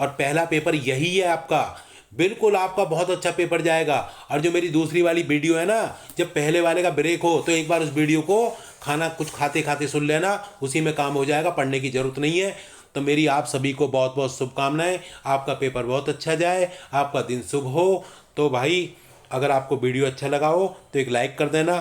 Speaker 1: और पहला पेपर यही है आपका, बिल्कुल आपका बहुत अच्छा पेपर जाएगा। और जो मेरी दूसरी वाली वीडियो है ना, जब पहले वाले का ब्रेक हो तो एक बार उस वीडियो को खाना कुछ खाते खाते सुन लेना, उसी में काम हो जाएगा, पढ़ने की ज़रूरत नहीं है। तो मेरी आप सभी को बहुत बहुत शुभकामनाएं, आपका पेपर बहुत अच्छा जाए, आपका दिन शुभ हो। तो भाई, अगर आपको वीडियो अच्छा लगा हो तो एक लाइक कर देना,